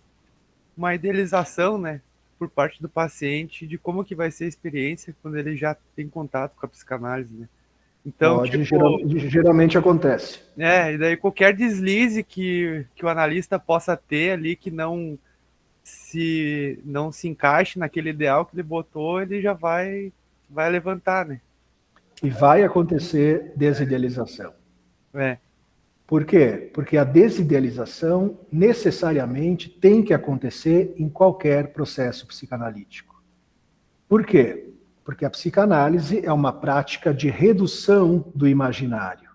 uma idealização, né, por parte do paciente de como que vai ser a experiência quando ele já tem contato com a psicanálise, né? Então, Pode, geralmente acontece. E daí qualquer deslize que o analista possa ter ali que não se encaixe naquele ideal que ele botou, ele já vai levantar, né? E vai acontecer desidealização. É. Por quê? Porque a desidealização necessariamente tem que acontecer em qualquer processo psicanalítico. Por quê? Porque a psicanálise é uma prática de redução do imaginário,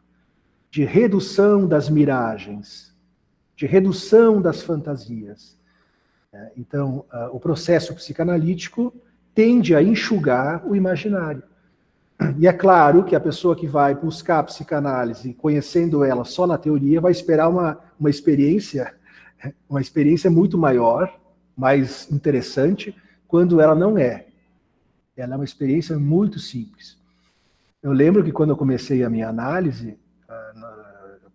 de redução das miragens, de redução das fantasias. Então, o processo psicanalítico tende a enxugar o imaginário. E é claro que a pessoa que vai buscar a psicanálise, conhecendo ela só na teoria, vai esperar uma experiência muito maior, mais interessante, quando ela não é. Ela é uma experiência muito simples. Eu lembro que quando eu comecei a minha análise,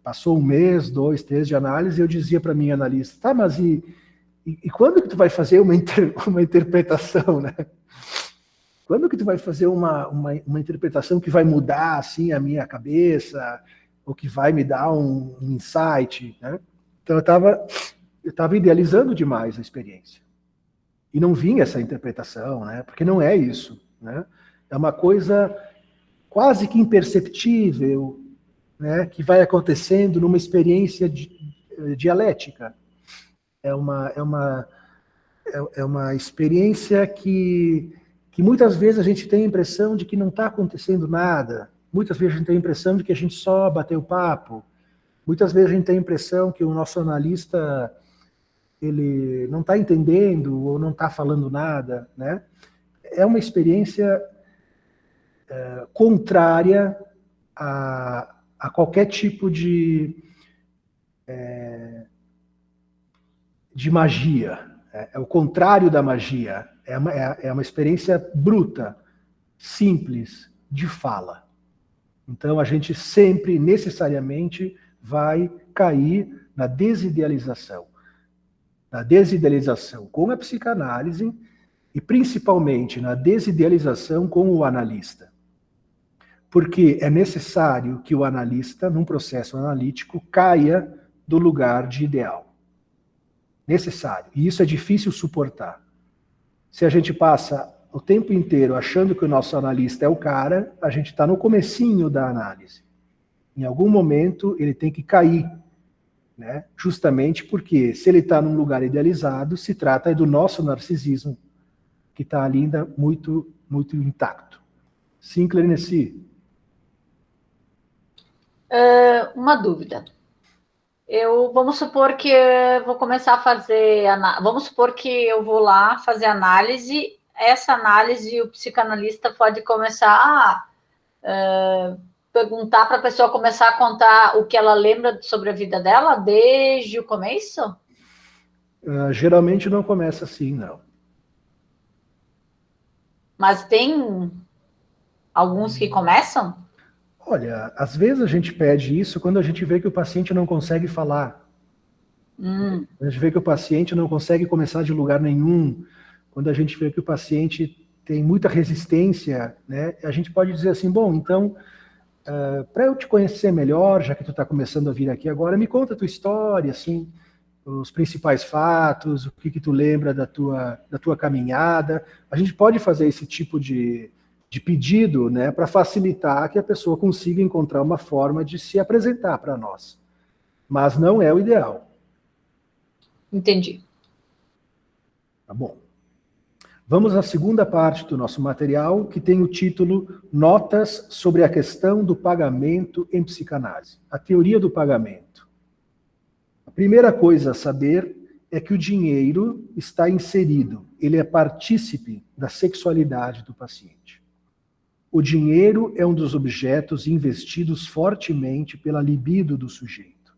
passou 1 mês, 2, 3 de análise, eu dizia para a minha analista, tá, mas e quando que tu vai fazer uma interpretação, né? Quando que tu vai fazer uma interpretação que vai mudar, assim, a minha cabeça, ou que vai me dar um insight, né? Então, eu estava idealizando demais a experiência. E não vinha essa interpretação, né? Porque não é isso, né? É uma coisa quase que imperceptível, né? Que vai acontecendo numa experiência dialética. É uma experiência que muitas vezes a gente tem a impressão de que não está acontecendo nada. Muitas vezes a gente tem a impressão de que a gente só bateu papo. Muitas vezes a gente tem a impressão que o nosso analista ele não está entendendo ou não está falando nada, né? É uma experiência contrária a qualquer tipo de magia. É o contrário da magia. É uma experiência bruta, simples, de fala. Então, a gente sempre, necessariamente, vai cair na desidealização. Na desidealização com a psicanálise e, principalmente, na desidealização com o analista. Porque é necessário que o analista, num processo analítico, caia do lugar de ideal. Necessário. E isso é difícil suportar. Se a gente passa o tempo inteiro achando que o nosso analista é o cara, a gente está no comecinho da análise. Em algum momento ele tem que cair, né? Justamente porque se ele está num lugar idealizado, se trata do nosso narcisismo, que está ali ainda muito, muito intacto. Sim, Clenessi? Uma dúvida. Vamos supor que eu vou começar a fazer... Vamos supor que eu vou lá fazer análise. Essa análise, o psicanalista pode começar... perguntar para a pessoa começar a contar o que ela lembra sobre a vida dela desde o começo? Geralmente não começa assim, não. Mas tem alguns que começam? Olha, às vezes a gente pede isso quando a gente vê que o paciente não consegue falar. A gente vê que o paciente não consegue começar de lugar nenhum. Quando a gente vê que o paciente tem muita resistência, né? A gente pode dizer assim, bom, então, para eu te conhecer melhor, já que tu está começando a vir aqui agora, me conta a tua história, assim, os principais fatos, o que tu lembra da tua caminhada. A gente pode fazer esse tipo de pedido, né, para facilitar que a pessoa consiga encontrar uma forma de se apresentar para nós. Mas não é o ideal. Entendi. Tá bom. Vamos à segunda parte do nosso material, que tem o título Notas sobre a questão do pagamento em psicanálise. A teoria do pagamento. A primeira coisa a saber é que o dinheiro está inserido, ele é partícipe da sexualidade do paciente. O dinheiro é um dos objetos investidos fortemente pela libido do sujeito.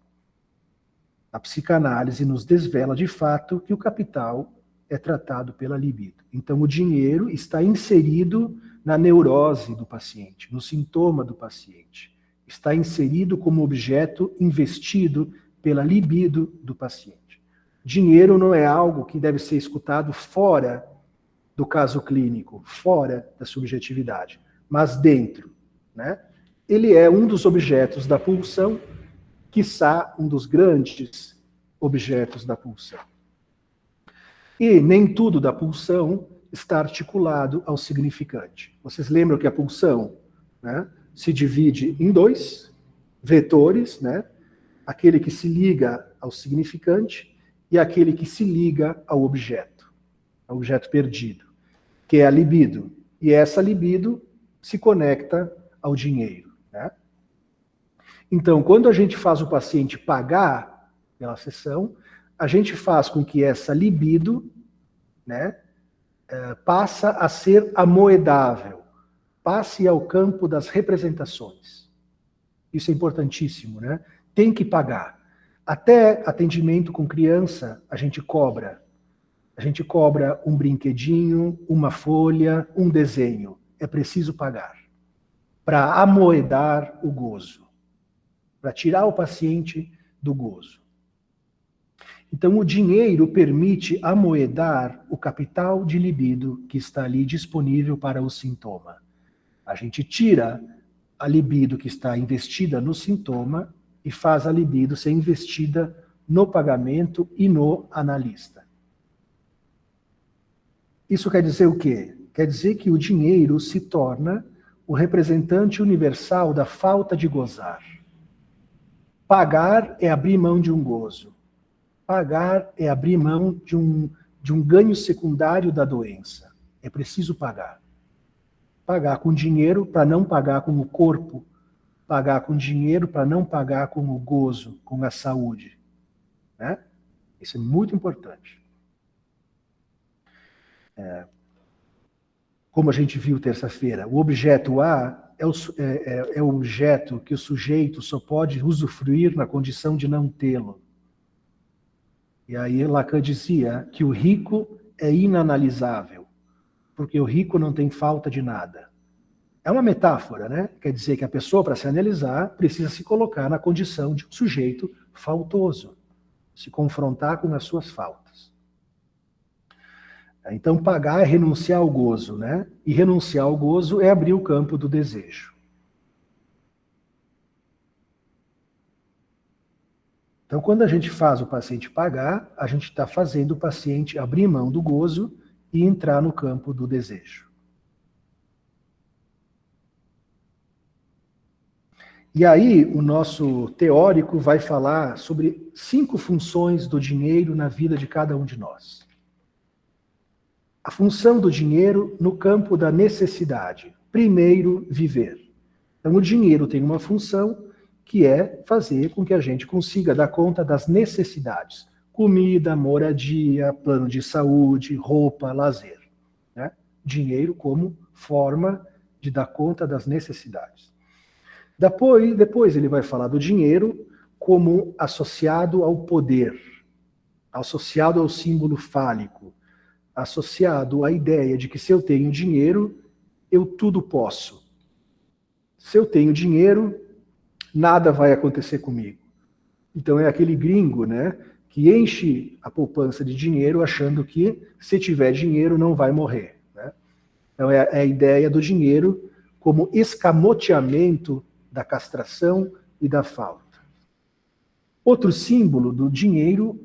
A psicanálise nos desvela de fato que o capital é tratado pela libido. Então, o dinheiro está inserido na neurose do paciente, no sintoma do paciente. Está inserido como objeto investido pela libido do paciente. Dinheiro não é algo que deve ser escutado fora do caso clínico, fora da subjetividade, mas dentro, né? Ele é um dos objetos da pulsão, quiçá um dos grandes objetos da pulsão. E nem tudo da pulsão está articulado ao significante. Vocês lembram que a pulsão, né, se divide em dois vetores, né? Aquele que se liga ao significante e aquele que se liga ao objeto perdido, que é a libido. E essa libido se conecta ao dinheiro, né? Então, quando a gente faz o paciente pagar pela sessão, a gente faz com que essa libido, né, passa a ser amoedável, passe ao campo das representações. Isso é importantíssimo, né? Tem que pagar. Até atendimento com criança, a gente cobra. A gente cobra um brinquedinho, uma folha, um desenho. É preciso pagar. Para amoedar o gozo. Para tirar o paciente do gozo. Então, o dinheiro permite amoedar o capital de libido que está ali disponível para o sintoma. A gente tira a libido que está investida no sintoma e faz a libido ser investida no pagamento e no analista. Isso quer dizer o quê? Quer dizer que o dinheiro se torna o representante universal da falta de gozar. Pagar é abrir mão de um gozo. Pagar é abrir mão de um ganho secundário da doença. É preciso pagar. Pagar com dinheiro para não pagar com o corpo. Pagar com dinheiro para não pagar com o gozo, com a saúde. Né? Isso é muito importante. Como a gente viu terça-feira, o objeto A é o objeto que o sujeito só pode usufruir na condição de não tê-lo. E aí Lacan dizia que o rico é inanalisável, porque o rico não tem falta de nada. É uma metáfora, né? Quer dizer que a pessoa, para se analisar, precisa se colocar na condição de um sujeito faltoso, se confrontar com as suas faltas. Então, pagar é renunciar ao gozo, né? E renunciar ao gozo é abrir o campo do desejo. Então, quando a gente faz o paciente pagar, a gente está fazendo o paciente abrir mão do gozo e entrar no campo do desejo. E aí, o nosso teórico vai falar sobre 5 funções do dinheiro na vida de cada um de nós. A função do dinheiro no campo da necessidade. Primeiro, viver. Então, o dinheiro tem uma função que é fazer com que a gente consiga dar conta das necessidades. Comida, moradia, plano de saúde, roupa, lazer. Né? Dinheiro como forma de dar conta das necessidades. Depois ele vai falar do dinheiro como associado ao poder, associado ao símbolo fálico, associado à ideia de que se eu tenho dinheiro, eu tudo posso. Se eu tenho dinheiro, nada vai acontecer comigo. Então é aquele gringo, né, que enche a poupança de dinheiro achando que se tiver dinheiro não vai morrer, né? Então é a ideia do dinheiro como escamoteamento da castração e da falta. Outro símbolo do dinheiro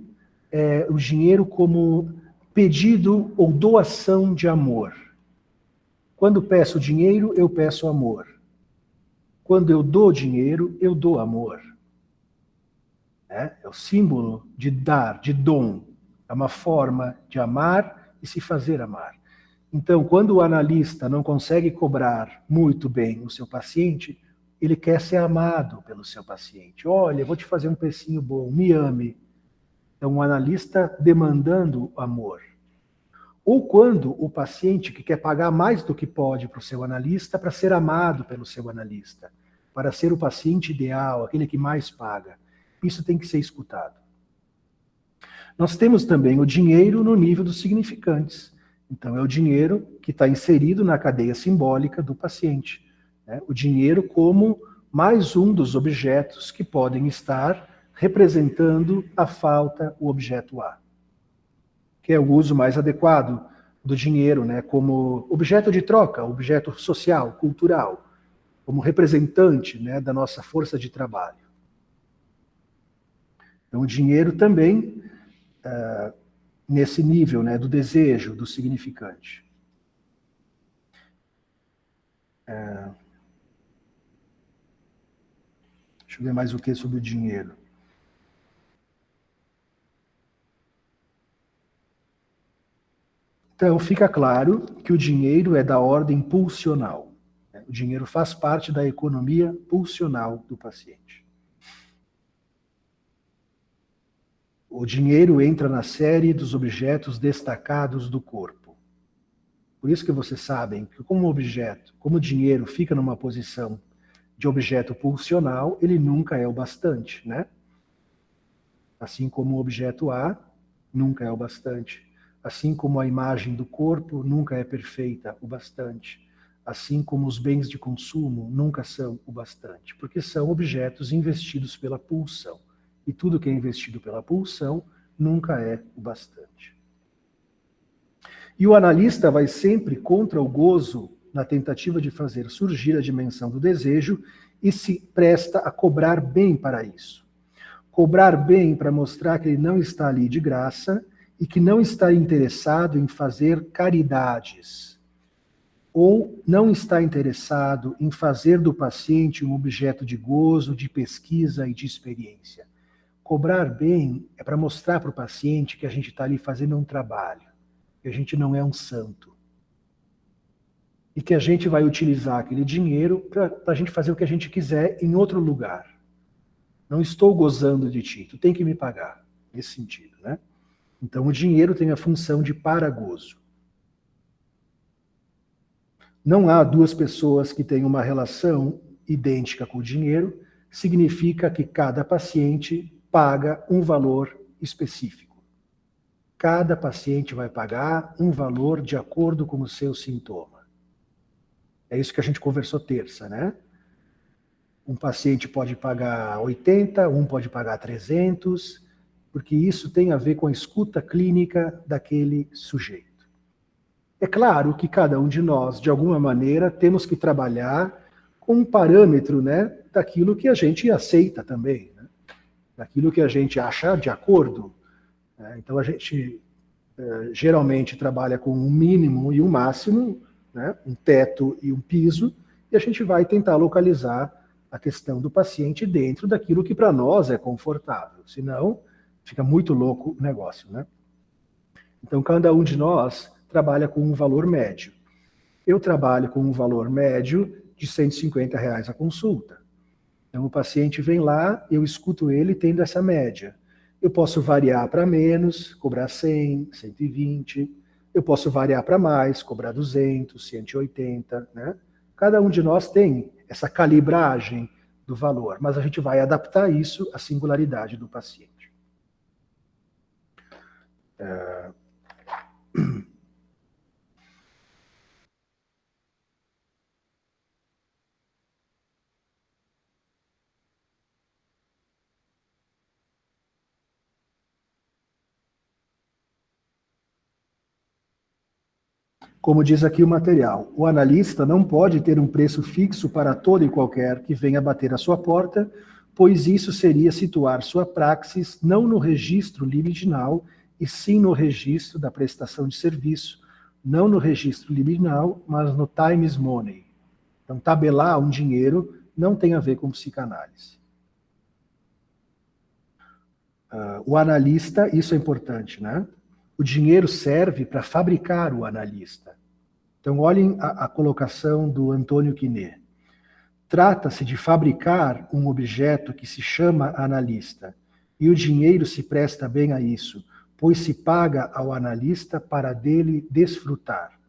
é o dinheiro como pedido ou doação de amor. Quando peço dinheiro, eu peço amor. Quando eu dou dinheiro, eu dou amor. É o símbolo de dar, de dom. É uma forma de amar e se fazer amar. Então, quando o analista não consegue cobrar muito bem o seu paciente, ele quer ser amado pelo seu paciente. Olha, vou te fazer um precinho bom, me ame. Então, um analista demandando amor. Ou quando o paciente que quer pagar mais do que pode para o seu analista para ser amado pelo seu analista, para ser o paciente ideal, aquele que mais paga. Isso tem que ser escutado. Nós temos também o dinheiro no nível dos significantes. Então, é o dinheiro que está inserido na cadeia simbólica do paciente, né? O dinheiro como mais um dos objetos que podem estar representando a falta, o objeto A, que é o uso mais adequado do dinheiro, né? Como objeto de troca, objeto social, cultural, como representante, né, da nossa força de trabalho. Então, o dinheiro também, nesse nível, né, do desejo, do significante. Deixa eu ver mais o que sobre o dinheiro. Então, fica claro que o dinheiro é da ordem pulsional. O dinheiro faz parte da economia pulsional do paciente. O dinheiro entra na série dos objetos destacados do corpo. Por isso que vocês sabem que como objeto, como o dinheiro fica numa posição de objeto pulsional, ele nunca é o bastante, né? Assim como o objeto A nunca é o bastante. Assim como a imagem do corpo nunca é perfeita o bastante. Assim como os bens de consumo nunca são o bastante, porque são objetos investidos pela pulsão. E tudo que é investido pela pulsão nunca é o bastante. E o analista vai sempre contra o gozo na tentativa de fazer surgir a dimensão do desejo e se presta a cobrar bem para isso. Cobrar bem para mostrar que ele não está ali de graça e que não está interessado em fazer caridades, ou não está interessado em fazer do paciente um objeto de gozo, de pesquisa e de experiência. Cobrar bem é para mostrar para o paciente que a gente está ali fazendo um trabalho, que a gente não é um santo. E que a gente vai utilizar aquele dinheiro para a gente fazer o que a gente quiser em outro lugar. Não estou gozando de ti, tu tem que me pagar. Nesse sentido, né? Então o dinheiro tem a função de paragozo. Não há duas pessoas que tenham uma relação idêntica com o dinheiro, significa que cada paciente paga um valor específico. Cada paciente vai pagar um valor de acordo com o seu sintoma. É isso que a gente conversou terça, né? Um paciente pode pagar 80, um pode pagar 300, porque isso tem a ver com a escuta clínica daquele sujeito. É claro que cada um de nós, de alguma maneira, temos que trabalhar com um parâmetro, né, daquilo que a gente aceita também, né? Daquilo que a gente acha de acordo. Né? Então a gente geralmente trabalha com um mínimo e um máximo, né? Um teto e um piso, e a gente vai tentar localizar a questão do paciente dentro daquilo que para nós é confortável. Senão, fica muito louco o negócio, né? Então, cada um de nós trabalha com um valor médio. Eu trabalho com um valor médio de R$150 a consulta. Então, o paciente vem lá, eu escuto ele tendo essa média. Eu posso variar para menos, cobrar 100, 120. Eu posso variar para mais, cobrar 200, 180, né? Cada um de nós tem essa calibragem do valor, mas a gente vai adaptar isso à singularidade do paciente. Como diz aqui o material, o analista não pode ter um preço fixo para todo e qualquer que venha bater à sua porta, pois isso seria situar sua praxis não no registro libidinal, e sim no registro da prestação de serviço, não no registro libidinal, mas no time is money. Então, tabelar um dinheiro não tem a ver com psicanálise. O analista, isso é importante, né? O dinheiro serve para fabricar o analista. Então, olhem a colocação do Antônio Quinet. Trata-se de fabricar um objeto que se chama analista, e o dinheiro se presta bem a isso, pois se paga ao analista para dele desfrutar.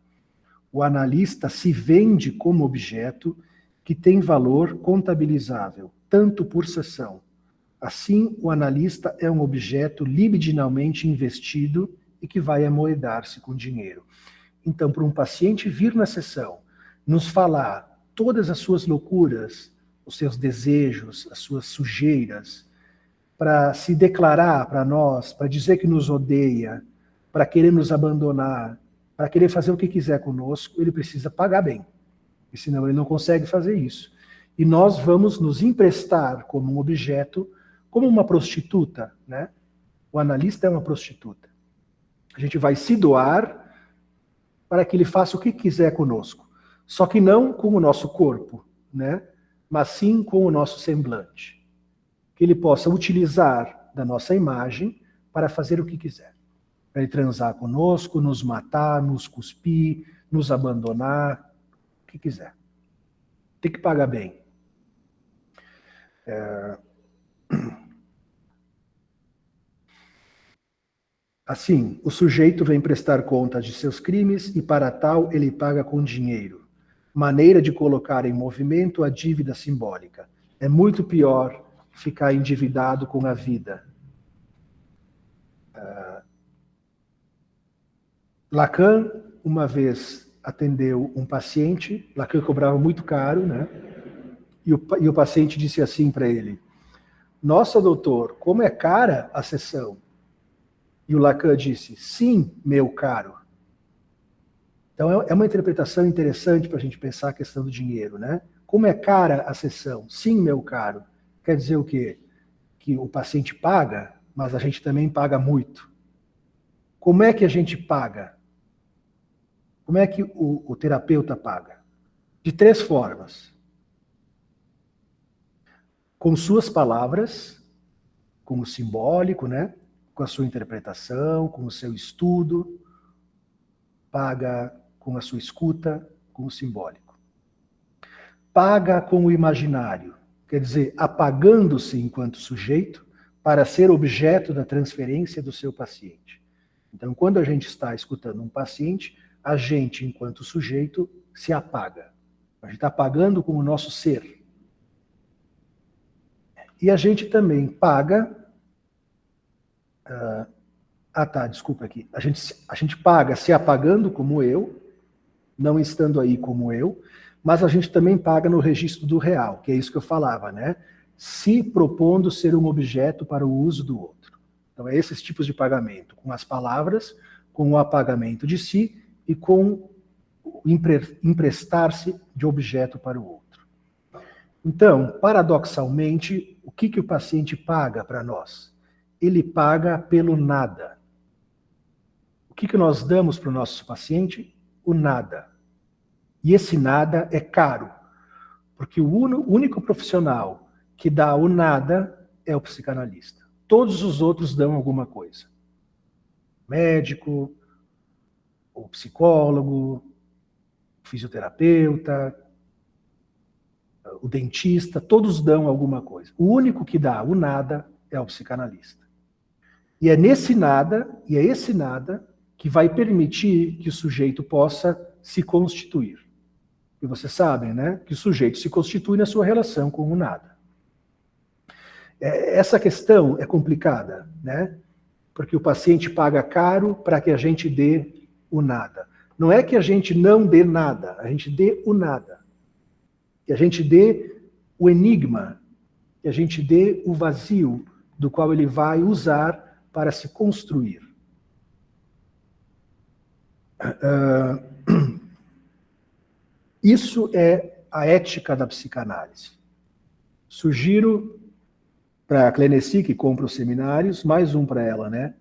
O analista se vende como objeto que tem valor contabilizável, tanto por sessão. Assim, o analista é um objeto libidinalmente investido e que vai amoedar-se com dinheiro. Então, para um paciente vir na sessão, nos falar todas as suas loucuras, os seus desejos, as suas sujeiras, para se declarar para nós, para dizer que nos odeia, para querer nos abandonar, para querer fazer o que quiser conosco, ele precisa pagar bem. E senão ele não consegue fazer isso. E nós vamos nos emprestar como um objeto, como uma prostituta, né? O analista é uma prostituta. A gente vai se doar para que ele faça o que quiser conosco. Só que não com o nosso corpo, né? Mas sim com o nosso semblante. Que ele possa utilizar da nossa imagem para fazer o que quiser. Para ele transar conosco, nos matar, nos cuspir, nos abandonar, o que quiser. Tem que pagar bem. Assim, o sujeito vem prestar conta de seus crimes e para tal ele paga com dinheiro. Maneira de colocar em movimento a dívida simbólica. É muito pior ficar endividado com a vida. Lacan, uma vez, atendeu um paciente, Lacan cobrava muito caro, né? E o paciente disse assim para ele: nossa, doutor, como é cara a sessão? E o Lacan disse: sim, meu caro. Então é uma interpretação interessante para a gente pensar a questão do dinheiro, né? Como é cara a sessão? Sim, meu caro. Quer dizer o quê? Que o paciente paga, mas a gente também paga muito. Como é que a gente paga? Como é que o terapeuta paga? De 3 formas. Com suas palavras, com o simbólico, né? Com a sua interpretação, com o seu estudo, paga com a sua escuta, com o simbólico. Paga com o imaginário, quer dizer, apagando-se enquanto sujeito para ser objeto da transferência do seu paciente. Então, quando a gente está escutando um paciente, a gente, enquanto sujeito, se apaga. A gente está apagando com o nosso ser. E a gente também paga... desculpa aqui. A gente paga se apagando como eu, não estando aí como eu, mas a gente também paga no registro do real, que é isso que eu falava, né? Se propondo ser um objeto para o uso do outro. Então, é esses tipos de pagamento, com as palavras, com o apagamento de si e com o emprestar-se de objeto para o outro. Então, paradoxalmente, o que o paciente paga para nós? Ele paga pelo nada. O que nós damos para o nosso paciente? O nada. E esse nada é caro, porque o único profissional que dá o nada é o psicanalista. Todos os outros dão alguma coisa. O médico, o psicólogo, o fisioterapeuta, o dentista, todos dão alguma coisa. O único que dá o nada é o psicanalista. E é nesse nada, e é esse nada, que vai permitir que o sujeito possa se constituir. E vocês sabem, né, que o sujeito se constitui na sua relação com o nada. Essa questão é complicada, né? Porque o paciente paga caro para que a gente dê o nada. Não é que a gente não dê nada, a gente dê o nada. Que a gente dê o enigma, que a gente dê o vazio do qual ele vai usar para se construir. Isso é a ética da psicanálise. Sugiro para a Cleneci, que compra os seminários, mais um para ela, né?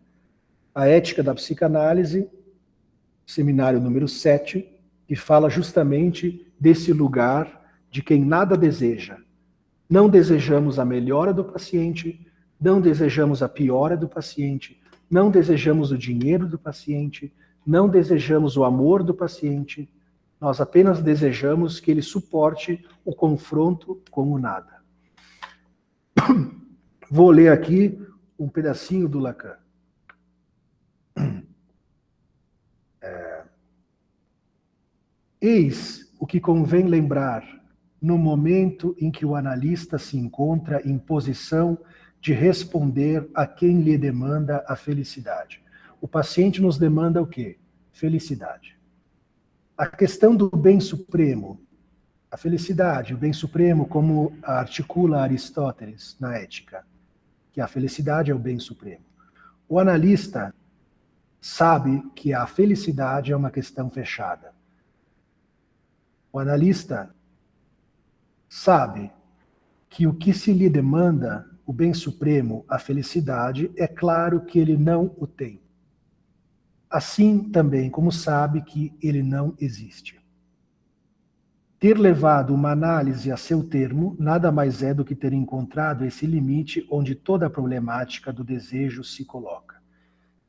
A ética da psicanálise, seminário número 7, que fala justamente desse lugar de quem nada deseja. Não desejamos a melhora do paciente, não desejamos a piora do paciente, não desejamos o dinheiro do paciente, não desejamos o amor do paciente, nós apenas desejamos que ele suporte o confronto com o nada. Vou ler aqui um pedacinho do Lacan. Eis o que convém lembrar no momento em que o analista se encontra em posição de responder a quem lhe demanda a felicidade. O paciente nos demanda o quê? Felicidade. A questão do bem supremo, a felicidade, o bem supremo, como articula Aristóteles na Ética, que a felicidade é o bem supremo. O analista sabe que a felicidade é uma questão fechada. O analista sabe que o que se lhe demanda, o bem supremo, a felicidade, é claro que ele não o tem. Assim também como sabe que ele não existe. Ter levado uma análise a seu termo nada mais é do que ter encontrado esse limite onde toda a problemática do desejo se coloca.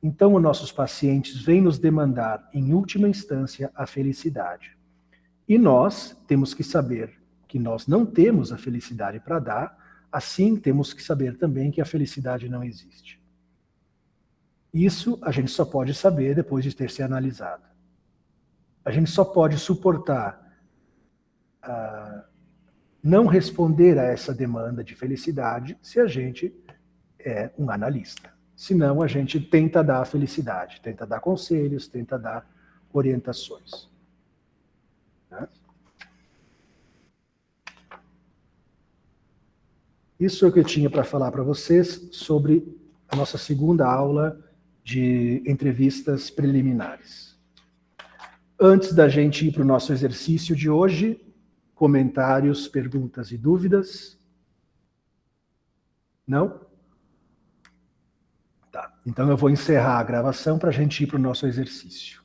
Então, os nossos pacientes vêm nos demandar, em última instância, a felicidade. E nós temos que saber que nós não temos a felicidade para dar, assim temos que saber também que a felicidade não existe. Isso a gente só pode saber depois de ter se analisado. A gente só pode suportar não responder a essa demanda de felicidade se a gente é um analista. Senão a gente tenta dar a felicidade, tenta dar conselhos, tenta dar orientações. Né? Isso é o que eu tinha para falar para vocês sobre a nossa segunda aula de entrevistas preliminares. Antes da gente ir para o nosso exercício de hoje, comentários, perguntas e dúvidas? Não? Tá, então eu vou encerrar a gravação para a gente ir para o nosso exercício.